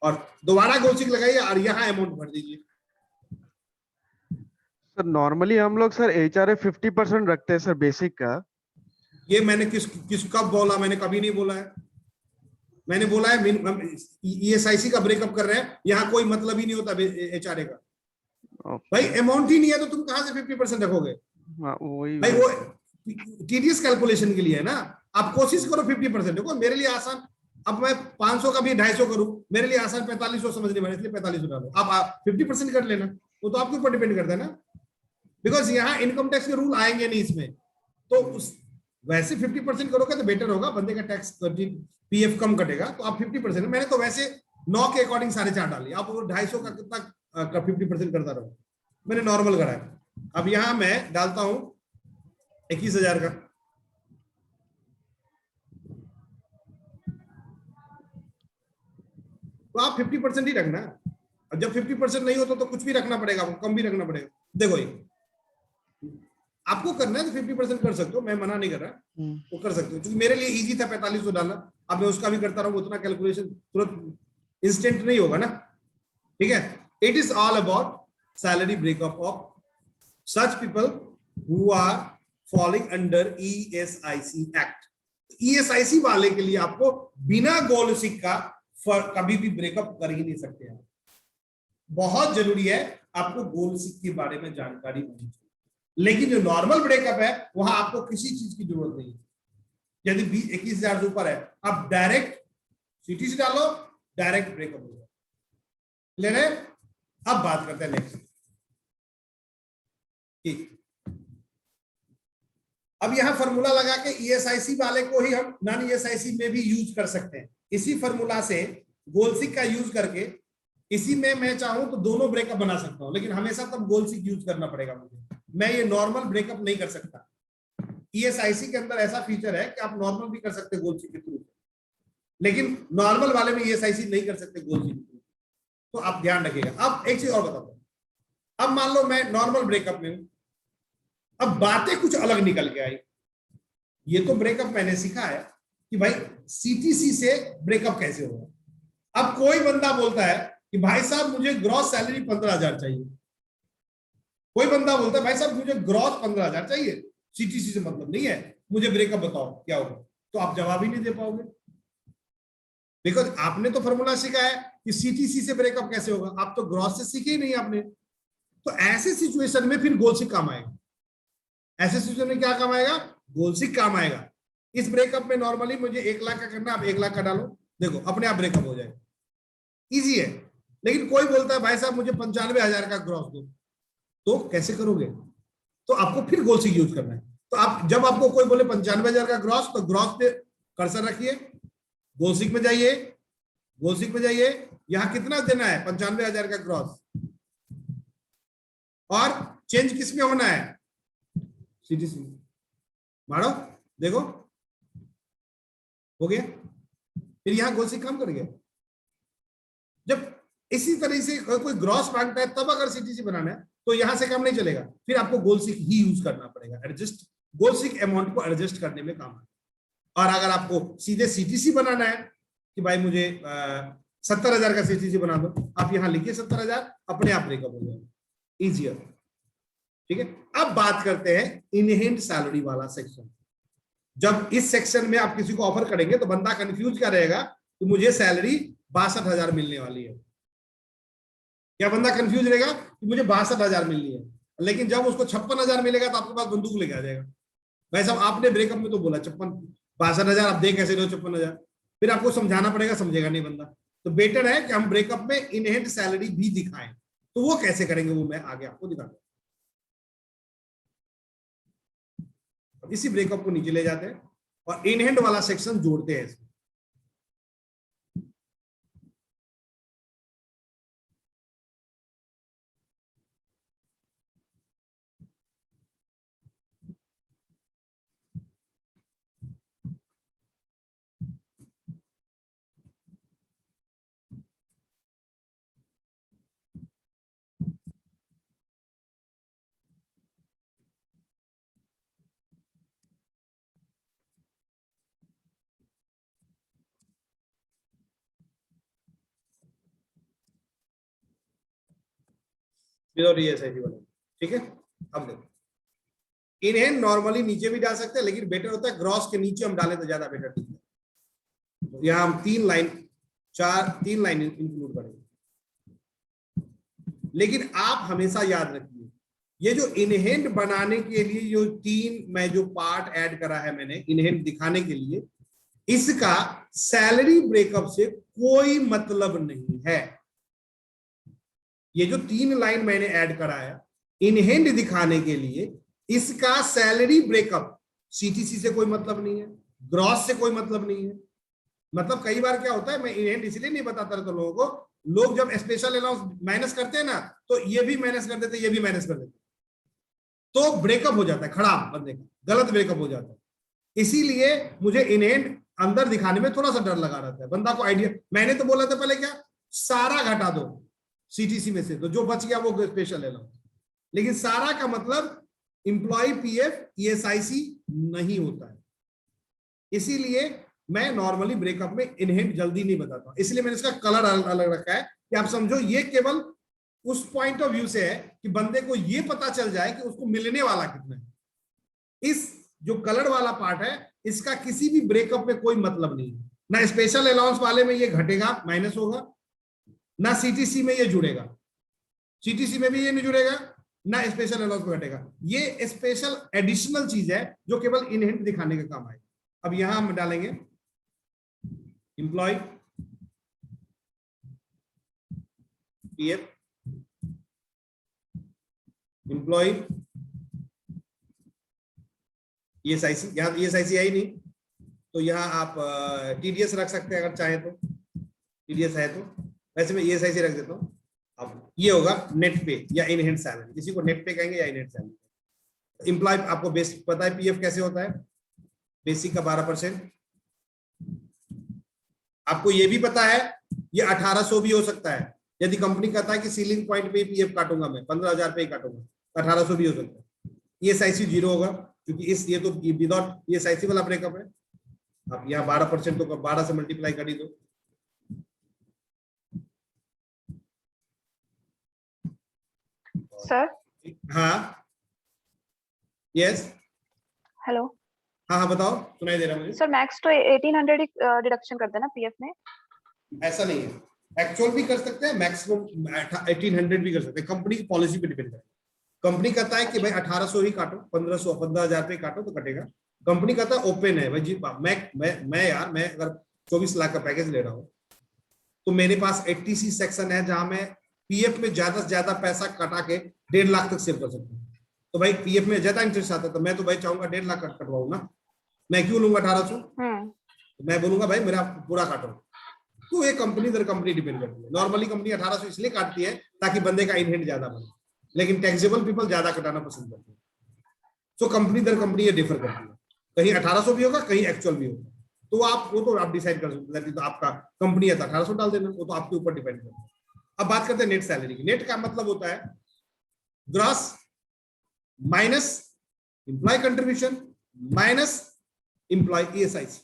और दोबारा गोल्सिक लगाइए और यहाँ अमाउंट भर दीजिए। सर नॉर्मली हम लोग सर एचआरए 50% रखते हैं सर बेसिक का। ये मैंने किस कब बोला? मैंने कभी नहीं बोला है। मैंने बोला है ईएसआईसी का ब्रेकअप कर रहे हैं, यहाँ कोई मतलब ही नहीं होता एचआरए का। भाई अमाउंट ही नहीं है तो तुम कहां से 50% रखोगे? भाई वो टीडीएस कैलकुलेशन के लिए है ना। आप कोशिश करो 50%। देखो मेरे लिए आसान, अब मैं 500 का भी 250 करूं, मेरे लिए आसान 4500 समझने वाले, इसलिए 4500 डालो। आप 50% कर लेना, वो तो आपके ऊपर डिपेंड करता है ना, बिकॉज यहाँ इनकम टैक्स के रूल आएंगे नहीं इसमें। तो वैसे 50% करोगे तो बेटर होगा, बंदे का टैक्स पीएफ कम कटेगा। तो आप 50%, मैंने तो वैसे 9 के अकॉर्डिंग 4.5 डाली, आप 250 का कितना 50% करता रहो, मैंने नॉर्मल करा है। अब यहां मैं डालता हूं 21,000 का, तो आप 50% ही रखना। अब जब 50% नहीं होता तो कुछ भी रखना पड़ेगा, आपको कम भी रखना पड़ेगा। देखो ये आपको करना है तो 50% कर सकते हो, मैं मना नहीं कर रहा, वो कर सकते हो, क्योंकि मेरे लिए इजी था 4500 डालना। अब मैं उसका भी करता रहूं, उतना कैलकुलेशन तुरंत इंस्टेंट नहीं होगा ना, ठीक है। It is all about salary breakup of such people who are falling under ESIC act. ESIC वाले के लिए आपको बिना गोल सिक का कभी भी ब्रेकअप कर ही नहीं सकते आप। बहुत जरूरी है आपको गोल्सिक के बारे में जानकारी होनी चाहिए, लेकिन जो नॉर्मल ब्रेकअप है वहां आपको किसी चीज की जरूरत नहीं है। यदि 21,000 से ऊपर है, आप डायरेक्ट सीटीसी डालो, डायरेक्ट ब्रेकअप हो जाए। क्लियर है? अब बात करते हैं नेक्स्ट। ठीक, अब यहां फॉर्मूला लगा के ईएसआईसी वाले को ही हम नॉन ईएसआईसी में भी यूज कर सकते हैं। इसी फॉर्मूला से गोल्सिक का यूज करके इसी में मैं चाहूं तो दोनों ब्रेकअप बना सकता हूं, लेकिन हमेशा तब गोल्सिक यूज करना पड़ेगा मुझे। मैं ये नॉर्मल ब्रेकअप नहीं कर सकता। ईएसआईसी के अंदर ऐसा फीचर है कि आप नॉर्मल भी कर सकते हैं गोल्सिक के थ्रू, लेकिन नॉर्मल वाले में ईएसआईसी नहीं कर सकते गोल्सिक के थ्रू। तो आप ध्यान रखिएगा। अब एक चीज और बताता हूं, अब मान लो मैं नॉर्मल ब्रेकअप में हूं, अब बातें कुछ अलग निकल के आई। ये तो ब्रेकअप मैंने सीखा है कि भाई सीटीसी से ब्रेकअप कैसे होगा। अब कोई बंदा बोलता है कि भाई साहब मुझे ग्रॉस सैलरी 15,000 चाहिए, कोई बंदा बोलता है भाई साहब मुझे ग्रॉस 15,000 चाहिए, सीटीसी से मतलब नहीं है, मुझे ब्रेकअप बताओ क्या होगा। तो आप जवाब ही नहीं दे पाओगे, बिकॉज आपने तो फॉर्मूला सीखा है कि सीटीसी से ब्रेकअप कैसे होगा, आप तो ग्रॉस से सीखे ही नहीं आपने। तो ऐसे सिचुएशन में फिर गोल्सिक काम आएगा। ऐसे सिचुएशन में क्या काम आएगा? गोल्सिक काम आएगा। इस ब्रेकअप में नॉर्मली मुझे 1 लाख का करना, आप 1 लाख का डालो, देखो अपने आप ब्रेकअप हो जाएगा, इजी है। लेकिन कोई बोलता है भाई साहब मुझे 95,000 का ग्रॉस दो, तो कैसे करोगे? तो आपको फिर गोल्सिक यूज करना है। तो आप जब आपको कोई बोले 95,000 का ग्रॉस, तो ग्रॉस पे कर्सर रखिए, गोल्सिक में जाइए, गोल्सिक में जाइए, यहां कितना देना है? 95,000 का ग्रॉस, और चेंज किसमें होना है? सीटीसी में। मारो, देखो हो गया। फिर यहां गोल्सिक काम कर गया। जब इसी तरह से कोई ग्रॉस मांगता है तब अगर सीटीसी बनाना है तो यहां से काम नहीं चलेगा, फिर आपको गोल्सिक ही यूज करना पड़ेगा। एडजस्ट गोल्सिक अमाउंट को एडजस्ट करने में काम है। और अगर आपको सीधे सीटीसी बनाना है कि भाई मुझे 70,000 का सीटीसी बना दो, आप यहां लिखिए 70,000, अपने आप ब्रेकअप हो जाएगा, इजियर। ठीक है, अब बात करते हैं इनहेंड सैलरी वाला सेक्शन। जब इस सेक्शन में आप किसी को ऑफर करेंगे तो बंदा कंफ्यूज क्या रहेगा कि मुझे सैलरी 62,000 मिलने वाली है। क्या बंदा कंफ्यूज रहेगा कि मुझे 62,000 मिलनी है, लेकिन जब उसको 56,000 मिलेगा तो आपके पास बंदूक लेके आ जाएगा। भाई साहब आपने ब्रेकअप में तो बोला 62,000, आप दे कैसे रहे हो 56,000? फिर आपको समझाना पड़ेगा, समझेगा नहीं बंदा। तो बेटर है कि हम ब्रेकअप में इनहेंड सैलरी भी दिखाएं। तो वो कैसे करेंगे वो मैं आगे आपको दिखाता हूं। इसी ब्रेकअप को नीचे ले जाते हैं और इनहेंड वाला सेक्शन जोड़ते हैं इसमें। ठीक है, अब देखो इनहेंड नॉर्मली नीचे भी डाल सकते हैं, लेकिन बेटर होता है ग्रॉस के नीचे हम डालें तो ज्यादा बेटर दिखता है। तो यहां हम 3 लाइन इंक्लूड करेंगे। लेकिन आप हमेशा याद रखिए, ये जो इनहेंड बनाने के लिए जो 3 मैं जो पार्ट ऐड करा है मैंने इनहेंड दिखाने के लिए, इसका सैलरी ब्रेकअप से कोई मतलब नहीं है। ये जो 3 लाइन मैंने ऐड करा है इनहेंड दिखाने के लिए, इसका सैलरी ब्रेकअप सीटीसी से कोई मतलब नहीं है, ग्रॉस से कोई मतलब नहीं है। मतलब कई बार क्या होता है, मैं इनहेंड इसलिए नहीं बताता रहता लोगों को, लोग जब स्पेशल अलाउंस माइनस करते हैं ना, तो ये भी माइनस कर देते, ये भी माइनस कर देते, तो ब्रेकअप हो जाता है खराब, बंदे का गलत ब्रेकअप हो जाता है। इसीलिए मुझे इनहेंड अंदर दिखाने में थोड़ा सा डर लगा रहता है, बंदा को आइडिया। मैंने तो बोला था पहले क्या, सारा घटा दो सीटीसी में से, तो जो बच गया वो स्पेशल अलाउंस। लेकिन सारा का मतलब इंप्लॉय पीएफ ईएसआईसी नहीं होता है। इसीलिए मैं नॉर्मली ब्रेकअप में इनहेंड जल्दी नहीं बताता, इसलिए मैंने इसका कलर अलग रखा है कि आप समझो ये केवल उस पॉइंट ऑफ व्यू से है कि बंदे को ये पता चल जाए कि उसको मिलने वाला कितना है। इस जो कलर वाला पार्ट है इसका किसी भी ब्रेकअप में कोई मतलब नहीं है। ना स्पेशल अलाउंस वाले में ये घटेगा, माइनस होगा, ना सीटीसी में ये जुड़ेगा, सीटीसी में भी ये नहीं जुड़ेगा, ना स्पेशल अलाउंस में घटेगा। ये स्पेशल एडिशनल चीज है जो केवल इन हैंड दिखाने का काम आएगा। अब यहां हम डालेंगे एम्प्लॉय पीएफ, एम्प्लॉय ईएसआईसी, यहां ईएसआईसी है ही नहीं तो यहां आप टीडीएस रख सकते हैं अगर चाहे तो, टीडीएस है तो, वैसे मैं ईएसआईसी रख देता हूं। अब ये होगा नेट पे या इन हैंड सैलरी, किसी को नेट पे कहेंगे या इन हैंड सैलरी। एम्प्लॉय आपको बेसिक पता है पीएफ कैसे होता है, बेसिक का 12%। आपको ये भी पता है ये 1800 भी हो सकता है, यदि कंपनी कहता है कि सीलिंग पॉइंट पे पीएफ काटूंगा मैं 15,000 पे ही काटूंगा, 1800 भी हो सकता है। ईएसआईसी 0 होगा क्योंकि इस ये तो विदाउट ईएसआईसी वाला ब्रेकअप है। आप यहाँ 12% तो 12 से मल्टीप्लाई कर ही दो। सर हाँ यस, हेलो। हाँ हाँ बताओ, सुनाई दे रहा है मुझे। सर मैक्स तो 1800 डिडक्शन करते हैं ना पीएफ में? ऐसा नहीं है, एक्चुअल भी कर सकते हैं, मैक्सिमम 1800 भी कर सकते हैं, कंपनी की पॉलिसी पे डिपेंड करता है। कंपनी कहता है कि भाई 1800 ही काटो, 1500 15,000 पे काटो तो कटेगा। कंपनी कहता है ओपन है भाई जी, मैं अगर 24 लाख का पैकेज ले रहा हूँ तो मेरे पास 80C सेक्शन है जहां मैं पीएफ में ज्यादा से ज्यादा पैसा कटा के 1.5 लाख तक सेव कर सकता हूँ। तो भाई पीएफ में ज्यादा इंटरेस्ट आता है तो मैं तो भाई चाहूंगा 1.5 लाख कटवाऊं ना, मैं क्यों लूंगा 1800? तो मैं बोलूंगा भाई मेरा पूरा काटो। तो ये कंपनी दर कंपनी डिपेंड करती है। नॉर्मली कंपनी 1800 इसलिए काटती है ताकि बंदे का इन हैंड ज्यादा बने, लेकिन टैक्सेबल पीपल ज्यादा कटाना पसंद करते हैं। तो कंपनी दर कंपनी ये डिफर करती है, कहीं 1800 भी होगा, कहीं एक्चुअल भी होगा। तो आप वो तो आप डिसाइड कर सकते हैं, तो आपका कंपनी है तो 1800 डाल देना, वो तो आपके ऊपर डिपेंड करता है। अब बात करते हैं नेट सैलरी की। नेट का मतलब होता है gross minus employer contribution minus employer ESIC.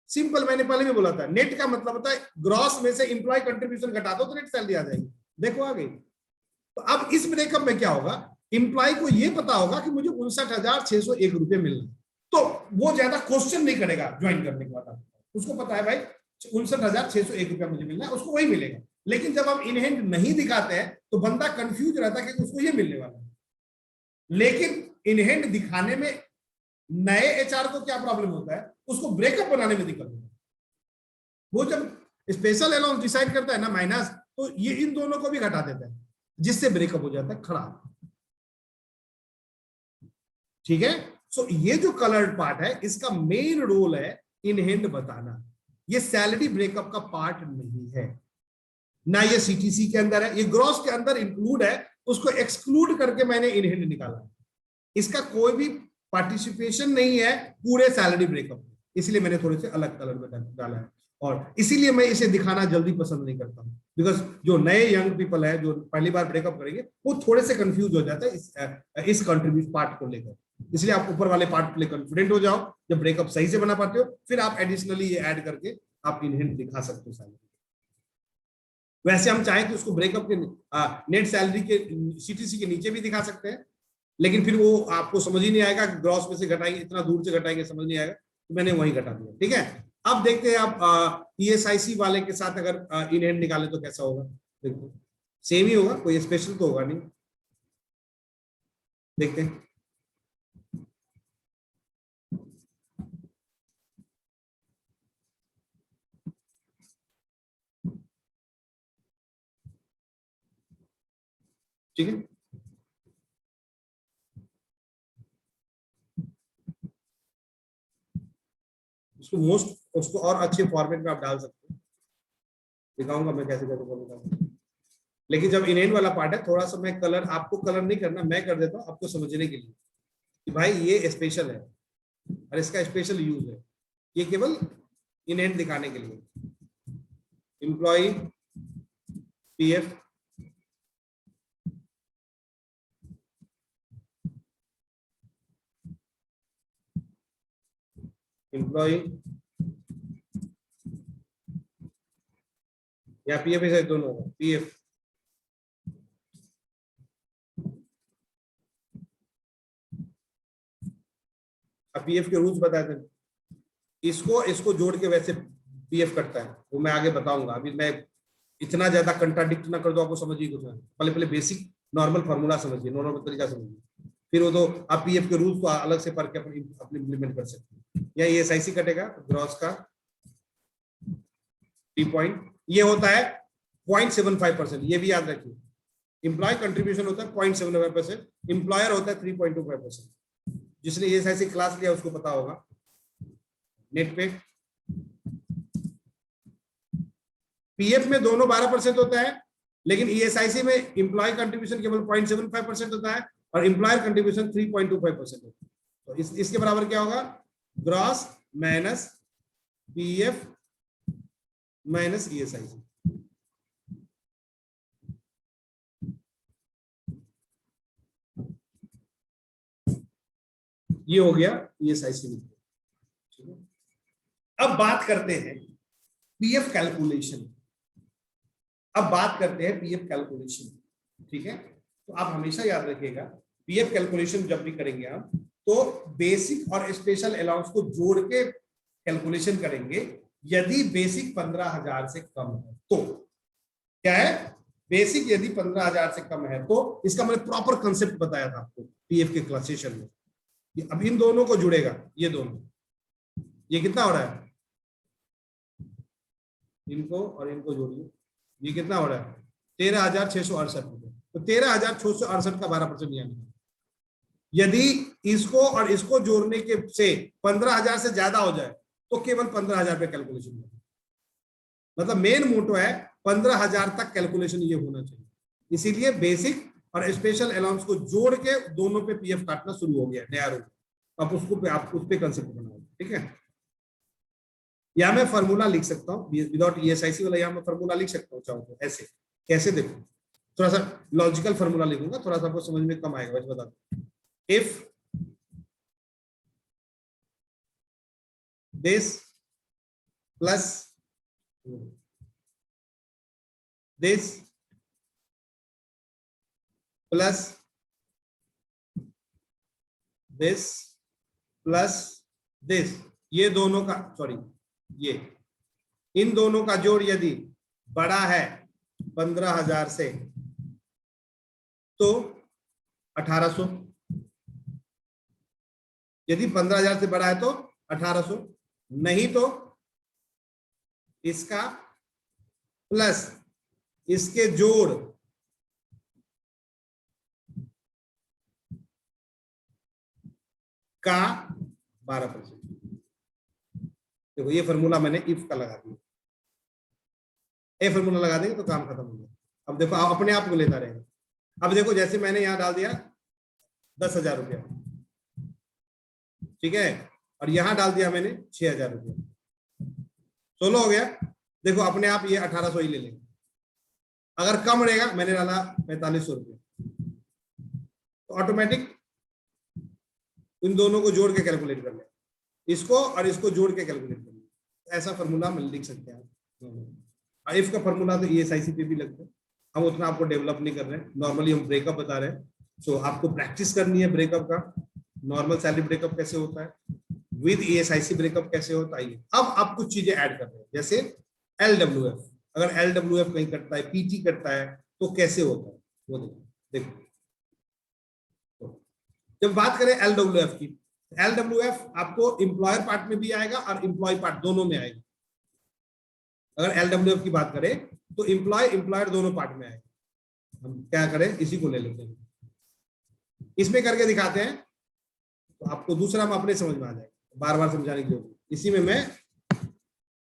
Simple, मैंने पहले भी बोला था, नेट का मतलब होता है ग्रॉस में से एम्प्लॉय कंट्रीब्यूशन घटा दो तो नेट सैलरी आ जाएगी। देखो आ गई। तो अब इस ब्रेकअप में क्या होगा, एम्प्लॉय को यह पता होगा कि मुझे 59,601 रुपए मिलना है, तो वो ज्यादा क्वेश्चन नहीं करेगा ज्वाइन करने के बाद। उसको पता है भाई 59,601 रुपया मुझे मिलना है, उसको वही मिलेगा। लेकिन जब हम इन हैंड नहीं दिखाते हैं तो बंदा कंफ्यूज रहता है कि उसको ये मिलने वाला है। लेकिन इन हैंड दिखाने में नए एचआर को क्या प्रॉब्लम होता है, उसको ब्रेकअप बनाने में दिक्कत होता है। वो जब स्पेशल अलाउंस डिसाइड करता है ना माइनस, तो ये इन दोनों को भी घटा देता है, जिससे ब्रेकअप हो जाता है खराब। ठीक है। सो ये जो कलर्ड पार्ट है इसका मेन रोल है इन हैंड बताना। ये सैलरी ब्रेकअप का पार्ट नहीं है, ना ये सीटीसी के अंदर है, ये ग्रॉस के अंदर इंक्लूड है, उसको एक्सक्लूड करके मैंने इन हैंड निकाला। इसका कोई भी पार्टिसिपेशन नहीं है पूरे सैलरी ब्रेकअप, इसलिए मैंने थोड़े से अलग कलर में डाला है। और इसीलिए मैं इसे दिखाना जल्दी पसंद नहीं करता हूं, बिकॉज जो नए यंग पीपल है जो पहली बार ब्रेकअप करेंगे वो थोड़े से कंफ्यूज हो जाता है इस कंट्रीब्यूट पार्ट को लेकर। इसलिए आप ऊपर वाले पार्ट के लिए कॉन्फिडेंट हो जाओ, जब ब्रेकअप सही से बना पाते हो फिर आप एडिशनली ये ऐड करके आप इन हैंड दिखा सकते हो सैलरी। वैसे हम चाहें कि उसको ब्रेकअप के नेट सैलरी के सीटीसी के नीचे भी दिखा सकते हैं, लेकिन फिर वो आपको समझ ही नहीं आएगा कि ग्रॉस में से घटाएंगे, इतना दूर से घटाएंगे, समझ नहीं आएगा, तो मैंने वही घटा दिया। ठीक है। अब देखते हैं आप ईएसआईसी वाले के साथ अगर इन हैंड निकाले तो कैसा होगा। देखो सेम ही होगा, कोई स्पेशल तो होगा नहीं। देखते हैं। ठीक है। उसको और अच्छे फॉर्मेट में आप डाल सकते हो, दिखाऊंगा मैं कैसे कैसे बोलूंगा। लेकिन जब इनहेंड वाला पार्ट है थोड़ा सा मैं कलर, आपको कलर नहीं करना, मैं कर देता हूँ आपको समझने के लिए कि भाई ये स्पेशल है और इसका स्पेशल यूज है। ये केवल इनहेंड दिखाने के लिए। एम्प्लॉय पीएफ एम्प्लॉय या पीएफ ऐसे दोनों होगा। पीएफ अब पीएफ के रूल्स बताए थे, इसको इसको जोड़ के वैसे पीएफ कटता है, वो मैं आगे बताऊंगा। अभी मैं इतना ज्यादा कंट्राडिक्ट ना कर दो, आपको समझिए कुछ ना। पहले पहले बेसिक नॉर्मल फार्मूला समझिए, नॉर्मल तरीका समझिए, फिर वो तो आप पीएफ के रूल्स को अलग से पढ़ के अपने इम्प्लीमेंट कर सकते हैं। या ईएसआईसी कटेगा ग्रॉस का 3 पॉइंट, ये होता है 0.75%, ये भी याद रखिए। एम्प्लॉय कंट्रीब्यूशन होता है 0.75%, एम्प्लॉयर होता है 3.25%। जिसने ईएसआईसी क्लास लिया उसको पता होगा। नेट पे पीएफ में दोनों 12% होता है, लेकिन ईएसआईसी में एम्प्लॉय कंट्रीब्यूशन केवल 0.75% होता है और एम्प्लॉयर कंट्रीब्यूशन 3.25% होता है। तो इसके बराबर क्या होगा? Gross minus PF minus ESIC. ये हो गया ईएसआईसी में। अब बात करते हैं पीएफ कैलकुलेशन। ठीक है, तो आप हमेशा याद रखिएगा पीएफ कैलकुलेशन जब भी करेंगे आप, तो बेसिक और स्पेशल अलाउंस को जोड़ के कैलकुलेशन करेंगे। यदि बेसिक 15,000 से कम है तो क्या है? बेसिक यदि 15,000 से कम है तो इसका मैंने प्रॉपर कंसेप्ट बताया था आपको पीएफ के क्लास सेशन में। अब इन दोनों को जुड़ेगा, ये दोनों, ये कितना हो रहा है? इनको और इनको जोड़िए, ये कितना हो रहा है? 13,668 रुपए। तो 13,668 का 12% यानी, यदि इसको और इसको जोड़ने के से 15,000 से ज्यादा हो जाए तो केवल 15,000 पे कैलकुलेशन होगा। मतलब मेन मोटो है 15,000 तक कैलकुलेशन ये होना चाहिए। इसीलिए बेसिक और स्पेशल अलाउंस को जोड़ के दोनों पे पीएफ काटना शुरू हो गया नया रूल। आप उस पे कंसेप्ट बनाओ, ठीक है। या मैं फॉर्मूला लिख सकता हूँ विदाउट ईएसआईसी वाला, यहाँ मैं फॉर्मूला लिख सकता हूँ चाहो तो। ऐसे कैसे? देखो, थोड़ा सा लॉजिकल फॉर्मूला लिखूंगा, थोड़ा सा आपको समझ में कम आएगा, वैसे बता दो। If this plus this plus this plus this, ये दोनों का, सॉरी, ये इन दोनों का जोड़ यदि बड़ा है 15,000 से तो 1,800, यदि 15,000 से बड़ा है तो 1,800, नहीं तो इसका प्लस इसके जोड़ का 12%। देखो ये फॉर्मूला मैंने इफ का लगा दिया, ए फॉर्मूला लगा देंगे तो काम खत्म हो गया। अब देखो आप अपने आप को लेता रहेगा। अब देखो जैसे मैंने यहां डाल दिया 10,000 रुपया, ठीक है, और यहां डाल दिया मैंने 6,000 रुपया, 16 हो गया। देखो अपने आप ये 1,800 ही ले लेंगे। अगर कम रहेगा, मैंने डाला 4,500 रुपया, तो ऑटोमेटिक इन दोनों को जोड़ के कैलकुलेट कर ले, इसको और इसको जोड़ के कैलकुलेट कर ले। ऐसा फॉर्मूला हम लिख सकते हैं। इफ का फॉर्मूला तो ईएसआईसी पे भी लगता है, हम उतना आपको डेवलप नहीं कर रहे हैं, नॉर्मली हम ब्रेकअप बता रहे हैं। सो आपको प्रैक्टिस करनी है ब्रेकअप का, नॉर्मल सैलरी ब्रेकअप कैसे होता है, विद ईएसआईसी ब्रेकअप कैसे होता है। अब आप कुछ चीजें ऐड कर रहे हैं, जैसे एलडब्ल्यूएफ। अगर एलडब्ल्यूएफ कहीं कटता है, पीटी कटता है, तो कैसे होता है वो देखो। जब बात करें एलडब्ल्यूएफ की, एलडब्ल्यूएफ आपको एम्प्लॉयर पार्ट में भी आएगा और एम्प्लॉय पार्ट दोनों में आएगा। अगर एलडब्ल्यूएफ की बात करें तो एम्प्लॉय एम्प्लॉयर दोनों पार्ट में आएगा। हम क्या करें, इसी को ले लेते हैं, इसमें करके दिखाते हैं, तो आपको दूसरा में अपने समझ में आ जाएगा, बार बार समझाने की जरूरत। इसी में मैं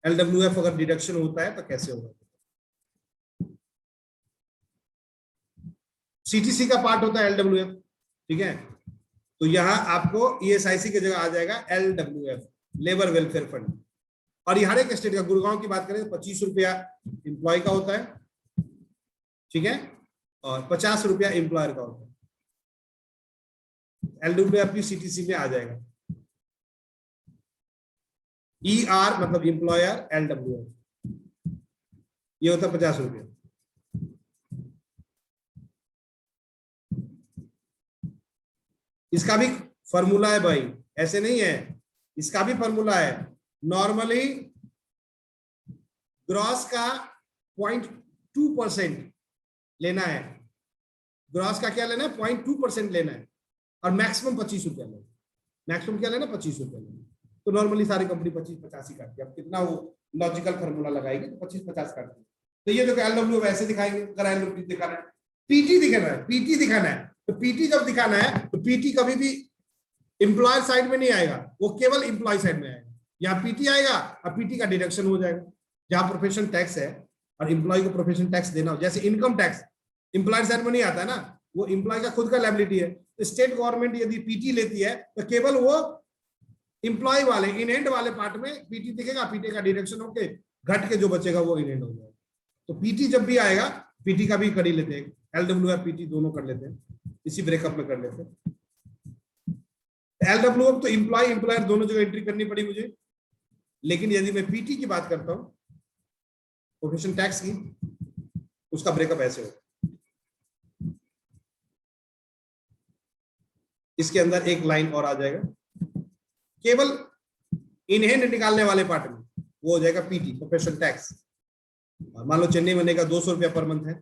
एलडब्ल्यूएफ अगर डिडक्शन होता है तो कैसे होगा। सीटीसी का पार्ट होता है एलडब्ल्यूएफ, ठीक है। तो यहां आपको ईएसआईसी की जगह आ जाएगा एलडब्ल्यूएफ, लेबर वेलफेयर फंड। और ये हर एक स्टेट का, गुड़गांव की बात करें 25 रुपया एम्प्लॉय का होता है, ठीक है, और 50 रुपया एम्प्लॉयर का होता है। एलडब्ल्यूएफ भी सीटीसी में आ जाएगा। ईआर मतलब एम्प्लॉयर, एलडब्ल्यूएफ ये होता है 50 रुपया। इसका भी फॉर्मूला है भाई, ऐसे नहीं है, इसका भी फॉर्मूला है। नॉर्मली ग्रॉस का 0.2% लेना है, ग्रॉस का क्या लेना है 0.2% लेना है, और मैक्सिमम 25 रुपया लेना, मैक्सिमम क्या लेना 25 रुपया लेना। तो नॉर्मली सारी कंपनी 25-50 ही काटती है। अब कितना वो लॉजिकल फार्मूला लगाएगी तो 25-50 काटती है। तो ये देखो एलडब्ल्यू वैसे दिखाएंगे, अगर एलडब्ल्यू दिखाना है, पीटी दिखाना है, पीटी दिखाना है, तो पीटी जब दिखाना है तो पीटी कभी भी एम्प्लॉयर साइड में नहीं आएगा, वो केवल एम्प्लॉय साइड में आएगा। यहाँ पीटी आएगा और पीटी का डिडक्शन हो जाएगा। जहां प्रोफेशन टैक्स है और एम्प्लॉय को प्रोफेशन टैक्स देना हो, जैसे इनकम टैक्स एम्प्लॉयर साइड में नहीं आता है ना, वो एम्प्लॉय का खुद का लायबिलिटी है। तो स्टेट गवर्नमेंट यदि पीटी लेती है तो केवल वो एम्प्लॉय वाले इनहेंड वाले पार्ट में पीटी दिखेगा, पीटी का डिडक्शन होके घट के जो बचेगा वो इनहेंड हो जाएगा। तो पीटी जब भी आएगा, पीटी का भी कर ही लेते हैं, एलडब्ल्यू और पीटी दोनों कर लेते हैं, इसी ब्रेकअप में कर लेते हैं। एलडब्ल्यू तो एम्प्लॉय एम्प्लॉयर दोनों जगह एंट्री करनी पड़ी मुझे, लेकिन यदि मैं पीटी की बात करता हूं प्रोफेशन टैक्स की, उसका ब्रेकअप ऐसे होगा। इसके अंदर एक लाइन और आ जाएगा, केवल इनहेंड निकालने वाले पार्ट में वो हो जाएगा पीटी प्रोफेशन टैक्स। मान लो चेन्नई महीने का 200 रुपया पर मंथ है,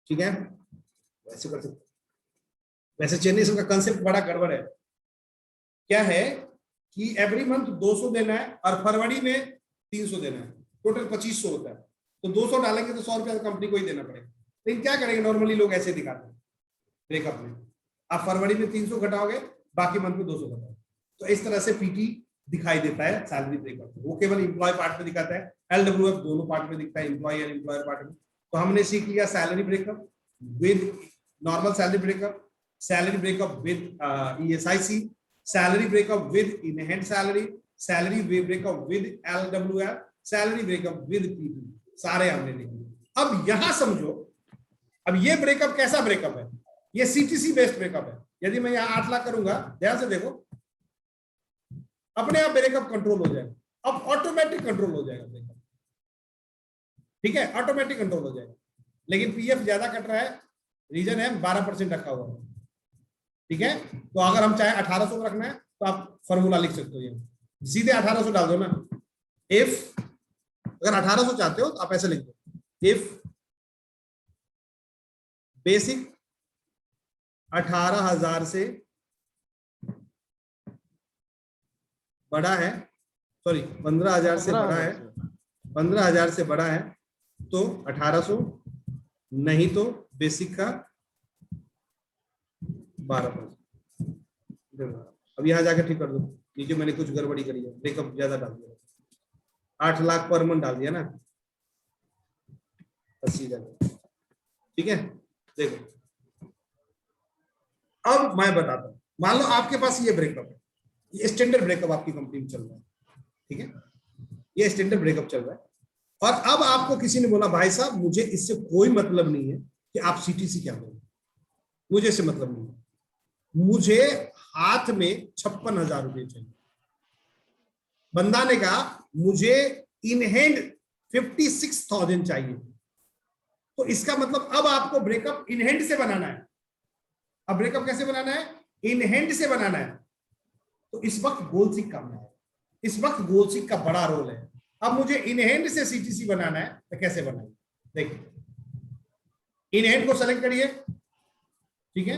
ठीक है, वैसे कर सकते। वैसे चेन्नई का कंसेप्ट बड़ा गड़बड़ है, क्या है कि एवरी मंथ 200 देना है और फरवरी में 300 देना है, टोटल 2500 होता है। तो 200 डालेंगे तो 100 रुपया कंपनी को ही देना पड़ेगा। लेकिन क्या करेंगे, नॉर्मली लोग ऐसे दिखाते हैं ब्रेकअप में, आप फरवरी में 300 घटाओगे, बाकी मंथ में 200 घटाओगे। तो इस तरह से पीटी दिखाई देता है सैलरी ब्रेकअप। वो केवल एम्प्लॉय पार्ट में दिखाता है, एलडब्ल्यूएफ दोनों पार्ट में दिखता है, एम्प्लॉय और एम्प्लॉयर पार्ट में। तो हमने सीख लिया salary breakup with normal salary breakup, salary breakup with ESIC, salary breakup with in hand salary breakup with LWF, salary breakup with PT, सारे हमने लिख लिए। अब यहां समझो, अब ये ब्रेकअप कैसा ब्रेकअप है, ये सीटीसी बेस्ड ब्रेकअप है। यदि मैं यहां 8 लाख करूंगा, ध्यान से देखो, अपने आप ब्रेकअप कंट्रोल हो जाएगा, अब ऑटोमेटिक कंट्रोल हो जाएगा ब्रेकअप, ठीक है, ऑटोमेटिक कंट्रोल हो जाएगा। लेकिन पीएफ ज्यादा कट रहा है, रीजन है 12% रखा हुआ है, ठीक है। तो अगर हम चाहे 1800 रखना है तो आप फॉर्मूला लिख सकते हो, ये सीधे 1800 डाल दो ना। इफ अगर 1800 चाहते हो तो आप ऐसे लिख दो, इफ बेसिक 18,000 से बड़ा है, सॉरी 15,000 से बड़ा है, 15,000 से बड़ा है तो 1800, नहीं तो बेसिक का 12%। अब यहां जाकर ठीक कर दो, नीचे मैंने कुछ गड़बड़ी करी है, ब्रेकअप ज्यादा डाल दिया, 8 लाख पर मंथ डाल दिया ना, 80,000, ठीक है। देखो अब मैं बताता हूं, मान लो आपके पास ये ब्रेकअप है, ये स्टैंडर्ड ब्रेकअप आपकी कंपनी में चल रहा है, ठीक है, ये स्टैंडर्ड ब्रेकअप चल रहा है। और अब आपको किसी ने बोला भाई साहब मुझे इससे कोई मतलब नहीं है कि आप सीटीसी क्या बोलो, मुझे इससे मतलब नहीं है, मुझे हाथ में 56,000 रुपये चाहिए। बंदा ने कहा मुझे इन हैंड 56,000 चाहिए। तो इसका मतलब अब आपको ब्रेकअप इन हैंड से बनाना है। अब ब्रेकअप कैसे बनाना है, इन हैंड से बनाना है। तो इस वक्त गोलसिक काम है, इस वक्त गोलसिक का बड़ा रोल है। अब मुझे इन हैंड से सीटीसी बनाना है तो कैसे बनाएंगे, देखिए इन हैंड को सेलेक्ट करिए, ठीक है,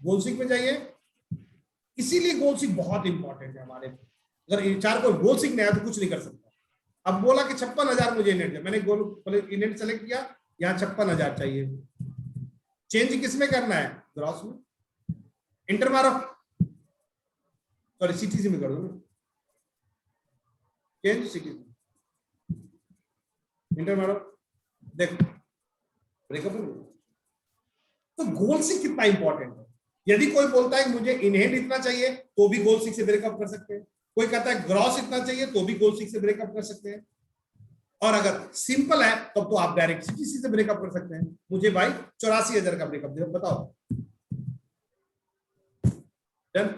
गोलसिक में जाइए। इसीलिए गोलसिक बहुत इंपॉर्टेंट है हमारे, अगर चार कोई गोलसिक नहीं आया तो कुछ नहीं कर सकता। अब बोला कि 56,000 मुझे इन हैंड, मैंने गोल इन हैंड सेलेक्ट किया, यहाँ 56,000 चाहिए। चेंज किसमें करना है, ग्रॉस में, इंटर मारो, सॉरी सीटीसी में कर दो ना, चेंज सीटीसी, इंटर मारो, देखो ब्रेकअप। तो गोल सिक कितना इंपॉर्टेंट है। यदि कोई बोलता है कि मुझे इनहेंड इतना चाहिए तो भी गोल सिक से ब्रेकअप कर सकते हैं, कोई कहता है ग्रॉस इतना चाहिए तो भी गोल सिक से ब्रेकअप कर सकते हैं, और अगर सिंपल है तब तो आप डायरेक्ट सीटीसी से ब्रेकअप कर सकते हैं। मुझे भाई 84,000 का ब्रेकअप दे, बताओ डन।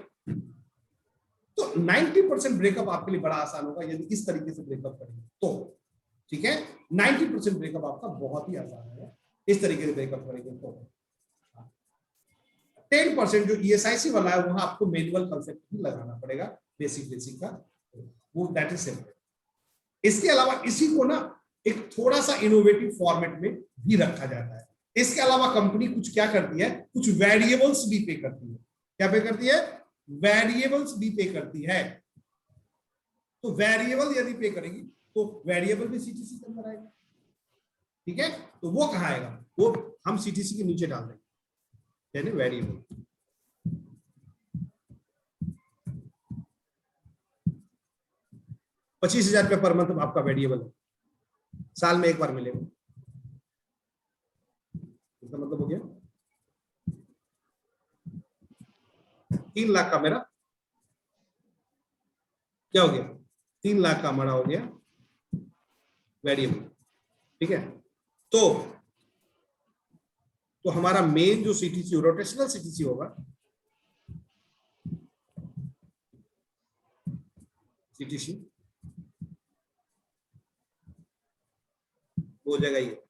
तो 90% ब्रेकअप आपके लिए बड़ा आसान होगा यदि इस तरीके से ब्रेकअप करेंगे तो, ठीक है। 90% ब्रेकअप आपका बहुत ही आसान है। इस तरीके से ब्रेकअप करेंगे तो 10% जो ईएसआईसी वाला है वहां आपको मैनुअल कंसेप्ट भी लगाना पड़ेगा, बेसिक का, वो दैट इज सिंपल। इसके अलावा इसी को ना एक थोड़ा सा इनोवेटिव फॉर्मेट में भी रखा जाता है। इसके अलावा कंपनी कुछ क्या करती है, कुछ वेरिएबल्स भी पे करती है। क्या पे करती है? वेरिएबल्स भी पे करती है। तो वेरिएबल यदि पे करेगी तो वेरिएबल भी सीटीसी के अंदर आएगा। ठीक है, तो वो कहां आएगा? वो हम सीटीसी के नीचे डाल देंगे, यानी वेरिएबल। ₹25,000 पर मंथ आपका वेरिएबल है, साल में एक बार मिलेगा। इसका मतलब हो गया 3 लाख का मेरा क्या हो गया, 3 लाख का हमारा हो गया वेरिएबल। ठीक है, तो हमारा मेन जो सीटीसी रोटेशनल सीटीसी होगा, सीटीसी हो जाएगा ये।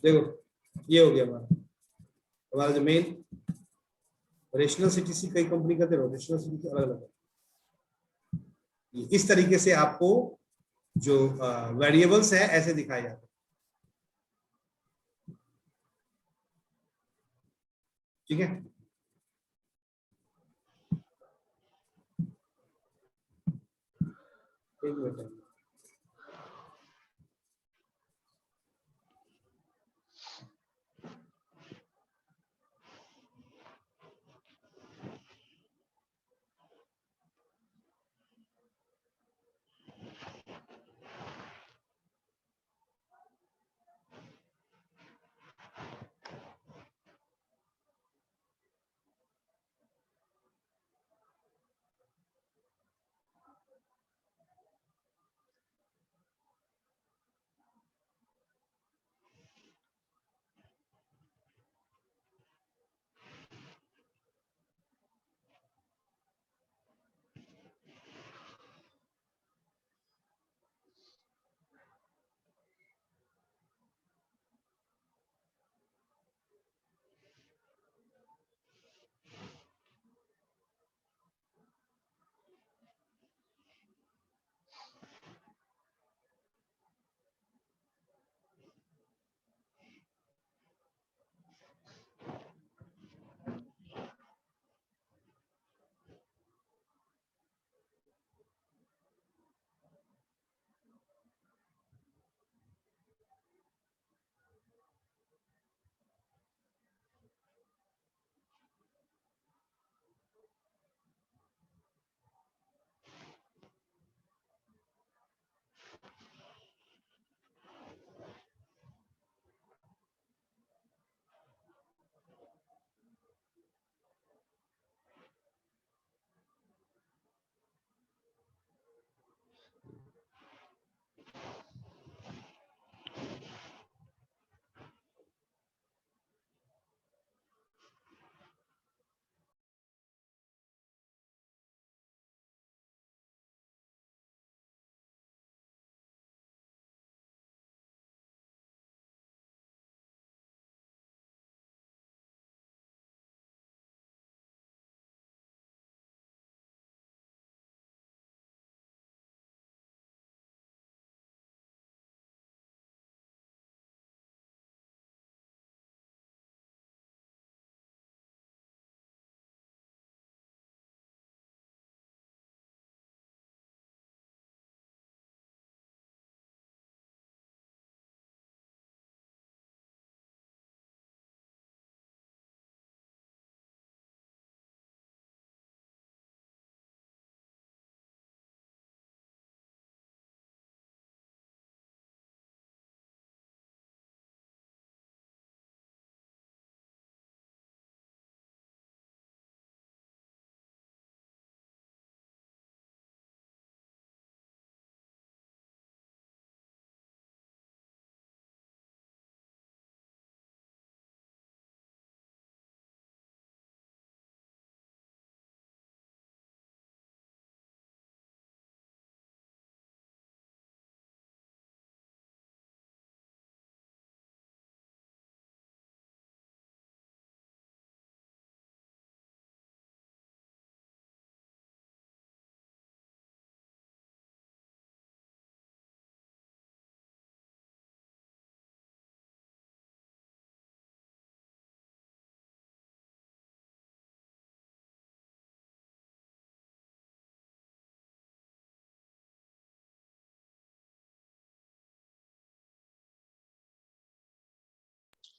देखो ये हो गया हमारा जो मेन रेशनल सीटीसी, कई कंपनी का रोटेशनल सीटीसी अलग अलग है। इस तरीके से आपको जो वेरिएबल्स है ऐसे दिखाए जाते हैं। ठीक है, एक minute.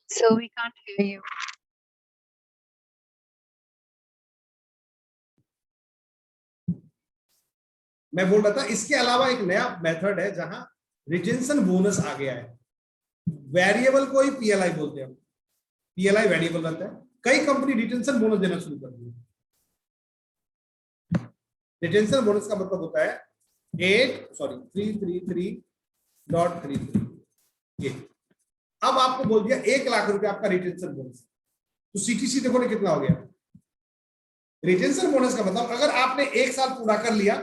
So we can't hear you. मैं बोल रहा था इसके अलावा एक नया मेथड है जहां रिटेंशन बोनस आ गया है। वेरिएबल को ही पीएलआई बोलते हैं, पीएलआई वेरिएबल रहता है। कई कंपनी रिटेंशन बोनस देना शुरू कर दी। रिटेंशन बोनस का मतलब होता है 333.33। ये अब आपको बोल दिया 1 लाख रुपए आपका रिटेंशन बोनस, तो सीटीसी देखो ना कितना हो गया। रिटेंशन बोनस का मतलब अगर आपने 1 साल पूरा कर लिया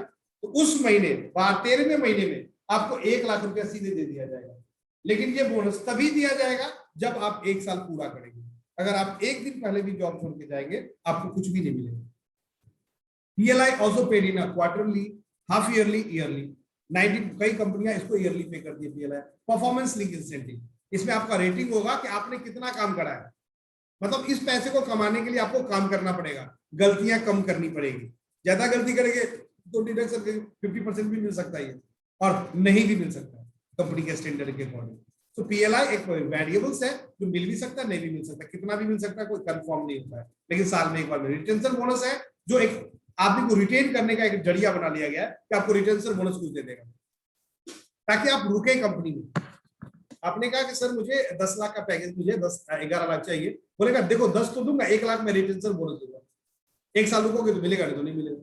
तो उस महीने 13वें महीने में आपको 1 लाख रुपया सीधे दे दिया जाएगा। लेकिन ये बोनस तभी दिया जाएगा जब आप 1 साल पूरा करेंगे। अगर आप एक दिन पहले भी जॉब छोड़ के जाएंगे आपको कुछ भी नहीं मिलेगा। PLI also paid in a quarterly, half yearly, yearly. 90 कई कंपनियां इसको ईयरली पे करती है PLI। परफॉर्मेंस लिंक इंसेंटिव, इसमें आपका रेटिंग होगा कि आपने कितना काम करा है। मतलब इस पैसे को कमाने के लिए आपको काम करना पड़ेगा, गलतियां कम करनी पड़ेगी। ज्यादा गलती करेंगे तो डिडक्शन 50% भी मिल सकता है और नहीं भी मिल सकता है कंपनी के स्टैंडर्ड के अकॉर्डिंग। तो PLI एक वेरिएबल्स है जो मिल भी सकता है, नहीं भी मिल सकता, कितना भी मिल सकता है कोई कंफर्म नहीं होता है, लेकिन साल में एक बार। रिटेंशन बोनस है जो एक आदमी को रिटेन करने का एक जरिया बना लिया गया है कि आपको रिटेंशन बोनस कुछ दे देगा ताकि आप रुके कंपनी में। आपने कहा कि सर मुझे 10 लाख का पैकेज, मुझे 11 लाख चाहिए, बोलेगा देखो 10 तो दूंगा, 1 लाख में रिटेंशन बोनस दूंगा। 1 साल रुकोगे तो मिलेगा, नहीं तो नहीं मिलेगा।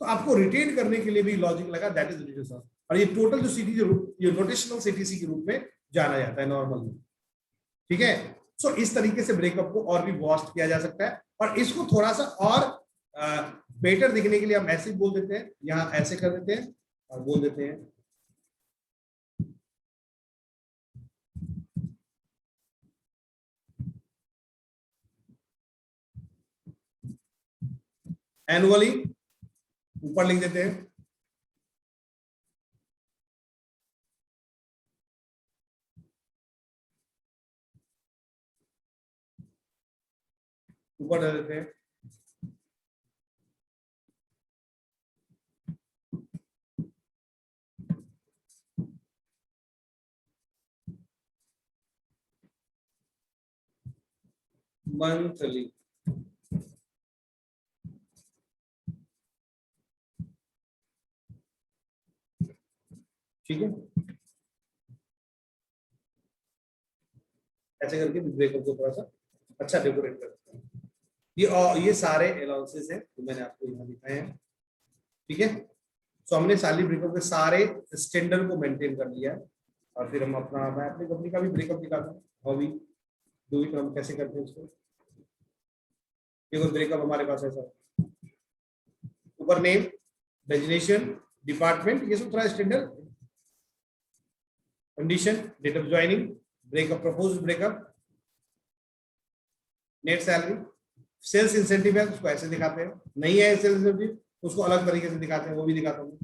तो आपको रिटेन करने के लिए भी लॉजिक लगा, दैट इज रिटेंशन। और ये टोटल जो सीटी ये रोटेशनल सीटीसी के रूप में जाना जाता है नॉर्मल में, ठीक है। सो इस तरीके से ब्रेकअप को और भी वास्ट किया जा सकता है। और इसको थोड़ा सा और बेटर दिखने के लिए हम ऐसे बोल देते हैं, यहाँ ऐसे कर देते हैं और बोल देते हैं एनुअली, ऊपर लिख देते हैं ऊपर डाल देते हैं मंथली। ठीक है, ऐसे करके ब्रेकअप को थोड़ा सा अच्छा डेकोरेट करते हैं। ये सारे अलाउंसेस हैं जो मैंने आपको यहाँ दिखाए हैं, ठीक है। सो हमने साली ब्रेकअप के सारे स्टैंडर्ड को मेंटेन कर लिया है। और फिर हम अपना, मैं अपनी कंपनी का भी ब्रेकअप दिखाता हूँ, हाउ वी डू इट, हम कैसे करते हैं उसको। देखो ब्रेकअप हमारे पास ऐसा ऊपर नेम, डेजिग्नेशन, डिपार्टमेंट, ये सब थोड़ा standard, condition, date of joining, breakup, proposed breakup, net salary. Sales incentive है उसको ऐसे दिखाते हैं, नहीं है सेल्स इंसेंटिव उसको अलग तरीके से दिखाते हैं, वो भी दिखाता हूँ।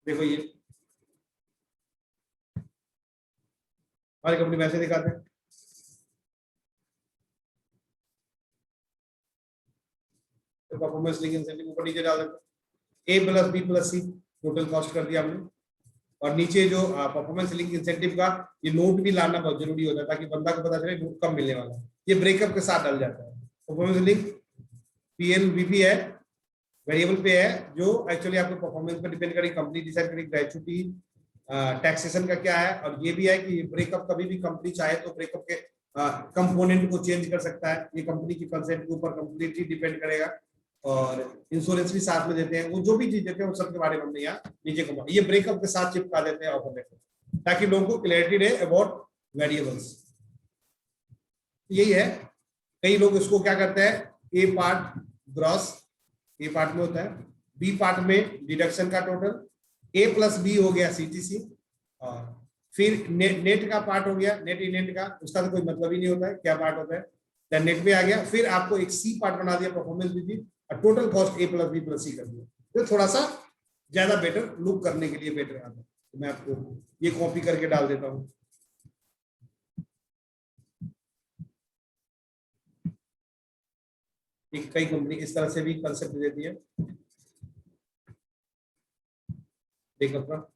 देखो ये हमारी कंपनी में ऐसे दिखाते हैं। तो परफॉर्मेंस लिंक इंसेंटिव ऊपर नीचे डाल देते हैं, A + B + C total cost कर दिया हमने। और नीचे जो परफॉर्मेंस लिंक इंसेंटिव का ये नोट भी लाना बहुत जरूरी होता है ताकि बंदा को पता चले नोट कब मिलने वाला है। ये ब्रेकअप के साथ डल जाता है। परफॉर्मेंस लिंक PLVP है, वेरिएबल पे है, जो एक्चुअली आपके परफॉर्मेंस पर डिपेंड करेगी, कंपनी डिसाइड करेगी ग्रेचुटी टैक्सेशन का क्या है। और ये भी है कि ब्रेकअप कभी भी कंपनी चाहे तो ब्रेकअप के कंपोनेंट को चेंज कर सकता है, ये कंपनी की कंसेंट के ऊपर कंप्लीटली डिपेंड करेगा। और इंश्योरेंस भी साथ में देते हैं, वो जो भी चीज देते हैं वो सब के बारे में हमने यहाँ नीचे को ये ब्रेकअप के साथ चिपका देते हैं ऑफर लेटर ताकि लोगों को क्लैरिटी रहे अबाउट वेरिएबल्स। यही है, कई लोग इसको क्या करते हैं, ए पार्ट ग्रॉस, ए पार्ट में होता है, बी पार्ट में डिडक्शन का टोटल, A + B हो गया CTC, और फिर नेट का पार्ट हो गया, नेट इनेट का, उसका तो कोई मतलब ही नहीं होता है क्या पार्ट होता है, देन नेट पे आ गया। फिर आपको एक C पार्ट बना दिया परफॉर्मेंस विधि, और total cost A + B + C कर दिया। तो थोड़ा सा ज्यादा बेटर लुक करने के लिए बेटर आता है। तो मैं आपको ये कॉपी करके डाल देता हूँ। कई कंपनी इस तरह से भी कंसेप्ट देती है ब्रेकअप का।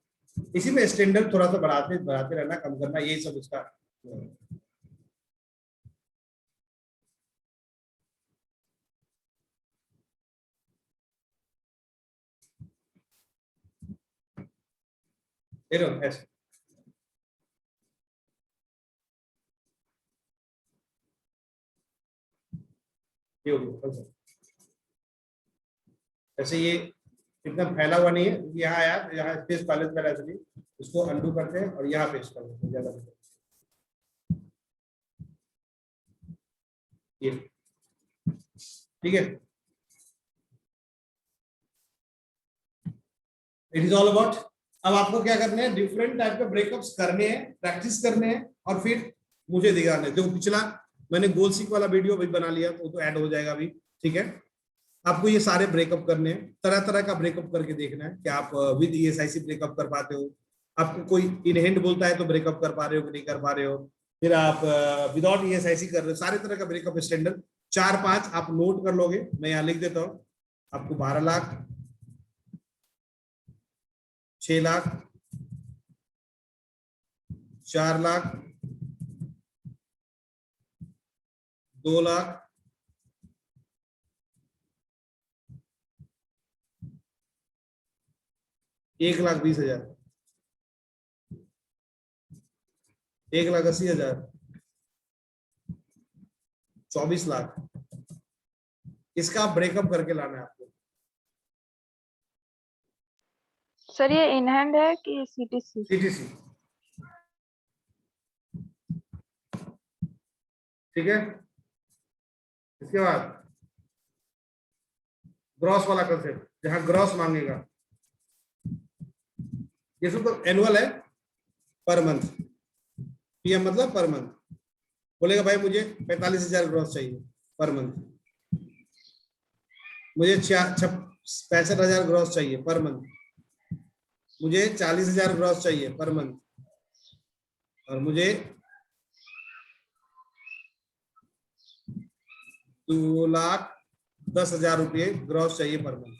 इसी में स्टैंडर्ड थोड़ा सा बढ़ाते बढ़ाते रहना, कम करना, यही सब इसका। ऐसे ऐसे ये एकदम फैला हुआ नहीं है, यहाँ आया, यहाँ स्पेस बैलेंस पहले से भी, उसको अंडू करते हैं और यहाँ पेस्ट कर देते हैं ज्यादा बेहतर। ये ठीक है, इट इज ऑल अबाउट। अब आपको क्या करने हैं, डिफरेंट टाइप के ब्रेकअप्स करने हैं, प्रैक्टिस करने हैं, और फिर मुझे दिखाने। देखो पिछला मैंने गोल सीक वाला वीडियो भी बना लिया, तो ऐड हो जाएगा अभी, ठीक है। आपको ये सारे ब्रेकअप करने हैं, तरह तरह का ब्रेकअप करके देखना है कि आप विद ESIC ब्रेकअप कर पाते हो, आपको कोई इन हैंड बोलता है तो ब्रेकअप कर पा रहे हो कि नहीं कर पा रहे हो, फिर आप विदाउट ESIC कर रहे हो, सारे तरह का ब्रेकअप स्टैंडर्ड 4-5 आप नोट कर लोगे। मैं यहाँ लिख देता हूँ आपको। 12 लाख, 6 लाख, 4 लाख, 2 लाख, 1,20,000, 1,80,000, 24 लाख। इसका ब्रेकअप करके लाना है आपको। सर ये इन हैंड है कि CTC? CTC, ठीक है। इसके बाद ग्रॉस वाला कंसेप्ट, जहां ग्रॉस मांगेगा, ये सब तो एनुअल है, पर मंथ। PM मतलब पर मंथ। बोलेगा भाई मुझे 45,000 ग्रॉस चाहिए पर मंथ, मुझे 65,000 ग्रॉस चाहिए पर मंथ, मुझे 40,000 ग्रॉस चाहिए पर मंथ, और मुझे 2,10,000 रुपये ग्रॉस चाहिए पर मंथ,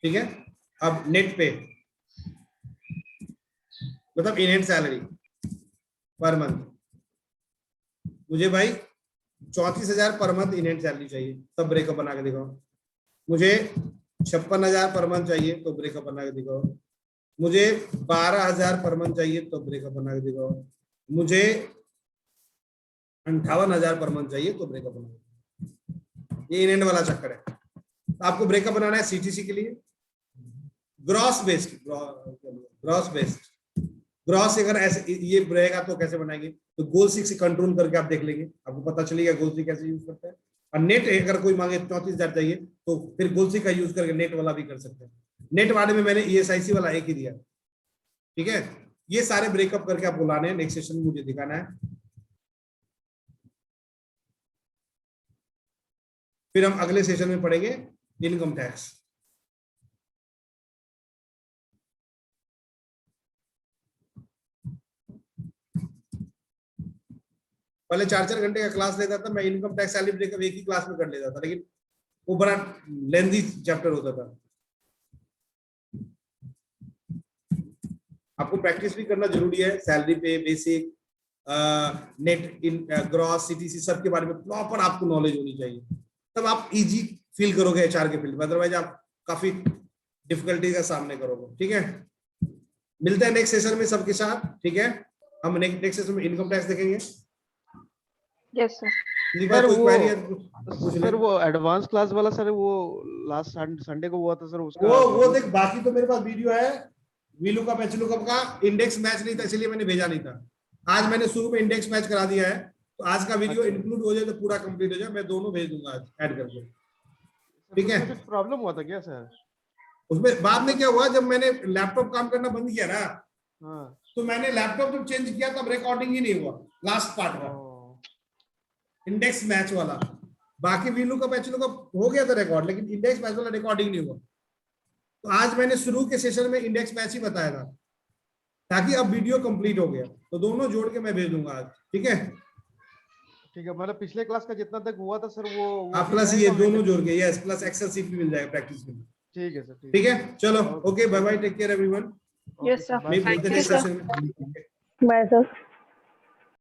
ठीक है। अब नेट पे मतलब in hand salary per month, मुझे भाई 34,000 per month in hand salary चाहिए, तब ब्रेकअप बना के दिखाओ। मुझे 56,000 पर मंथ चाहिए तो ब्रेकअप बना के दिखाओ। मुझे 12,000 पर मंथ चाहिए तो ब्रेकअप बना के दिखाओ। मुझे 58,000 पर मंथ चाहिए तो ब्रेकअप बना के दिखाओ। ये इन हैंड वाला चक्कर है। आपको ब्रेकअप बनाना है CTC के लिए gross based, gross based. Gross अगर ऐसे ये रहेगा तो कैसे बनाएंगे, तो गोल सीक से कंट्रोल करके आप देख लेंगे, आपको पता चलेगा गोल सीक कैसे यूज करते हैं। और नेट अगर कोई मांगे 34,000 चाहिए तो फिर गोल सीक का यूज करके नेट वाला भी कर सकते हैं। नेट वाले में मैंने ESIC वाला एक ही दिया, ठीक है। ये सारे ब्रेकअप करके आपको लाने हैं, नेक्स्ट सेशन में मुझे दिखाना है। फिर हम अगले सेशन में पढ़ेंगे इनकम टैक्स। पहले 4-4 घंटे का क्लास लेता था मैं, इनकम टैक्स सैलरी ब्रेकअप एक ही क्लास में कर लेता था, लेकिन वो बड़ा लेंथी चैप्टर होता था। आपको प्रैक्टिस भी करना जरूरी है, सैलरी पे, बेसिक, नेट, इन ग्रॉस, CTC सब के बारे में प्रॉपर आपको नॉलेज होनी चाहिए, तब आप इजी फील करोगे HR के फील्ड में, अदरवाइज आप काफी डिफिकल्टी का सामने करोगे, ठीक है। मिलते हैं नेक्स्ट सेशन में सबके साथ, ठीक है। हम नेक्स्ट सेशन में इनकम टैक्स देखेंगे। Yes sir. सर वो एडवांस क्लास वाला सर, वो लास्ट संडे को हुआ था सर, उसका वो देख, बाकी तो मेरे पास वीडियो है, VLOOKUP HLOOKUP का। इंडेक्स मैच नहीं था इसलिए मैंने भेजा नहीं था। आज मैंने शुरू में इंडेक्स मैच करा दिया है, तो आज का वीडियो इंक्लूड हो जाए तो पूरा कंप्लीट हो जाए, मैं दोनों भेज दूंगा आज ऐड करके, ठीक है। कुछ प्रॉब्लम हुआ था क्या सर उसमें? बाद में क्या हुआ, जब मैंने लैपटॉप काम करना बंद किया ना, हाँ, तो मैंने लैपटॉप जब चेंज किया तब रिकॉर्डिंग ही नहीं हुआ लास्ट पार्ट का, इंडेक्स मैच वाला। बाकी VLOOKUP HLOOKUP हो गया था रिकॉर्ड, लेकिन इंडेक्स मैच वाला रिकॉर्डिंग नहीं हुआ। तो आज मैंने शुरू के सेशन में इंडेक्स मैच ही बताया था, ताकि अब वीडियो कंप्लीट हो गया, तो दोनों जोड़ के मैं भेज दूंगा आज, ठीक है। ठीक है, मतलब पिछले क्लास का जितना तक हुआ था सर वो हाँ प्लस ये दोनों जोड़ के, यस प्लस एक्सेल सीट भी मिल जाएगा प्रैक्टिस के लिए। ठीक है सर, ठीक है, चलो okay, bye bye, take care everyone. Yes sir, मिलते हैं Thank you, next sir. Session में। Bye sir.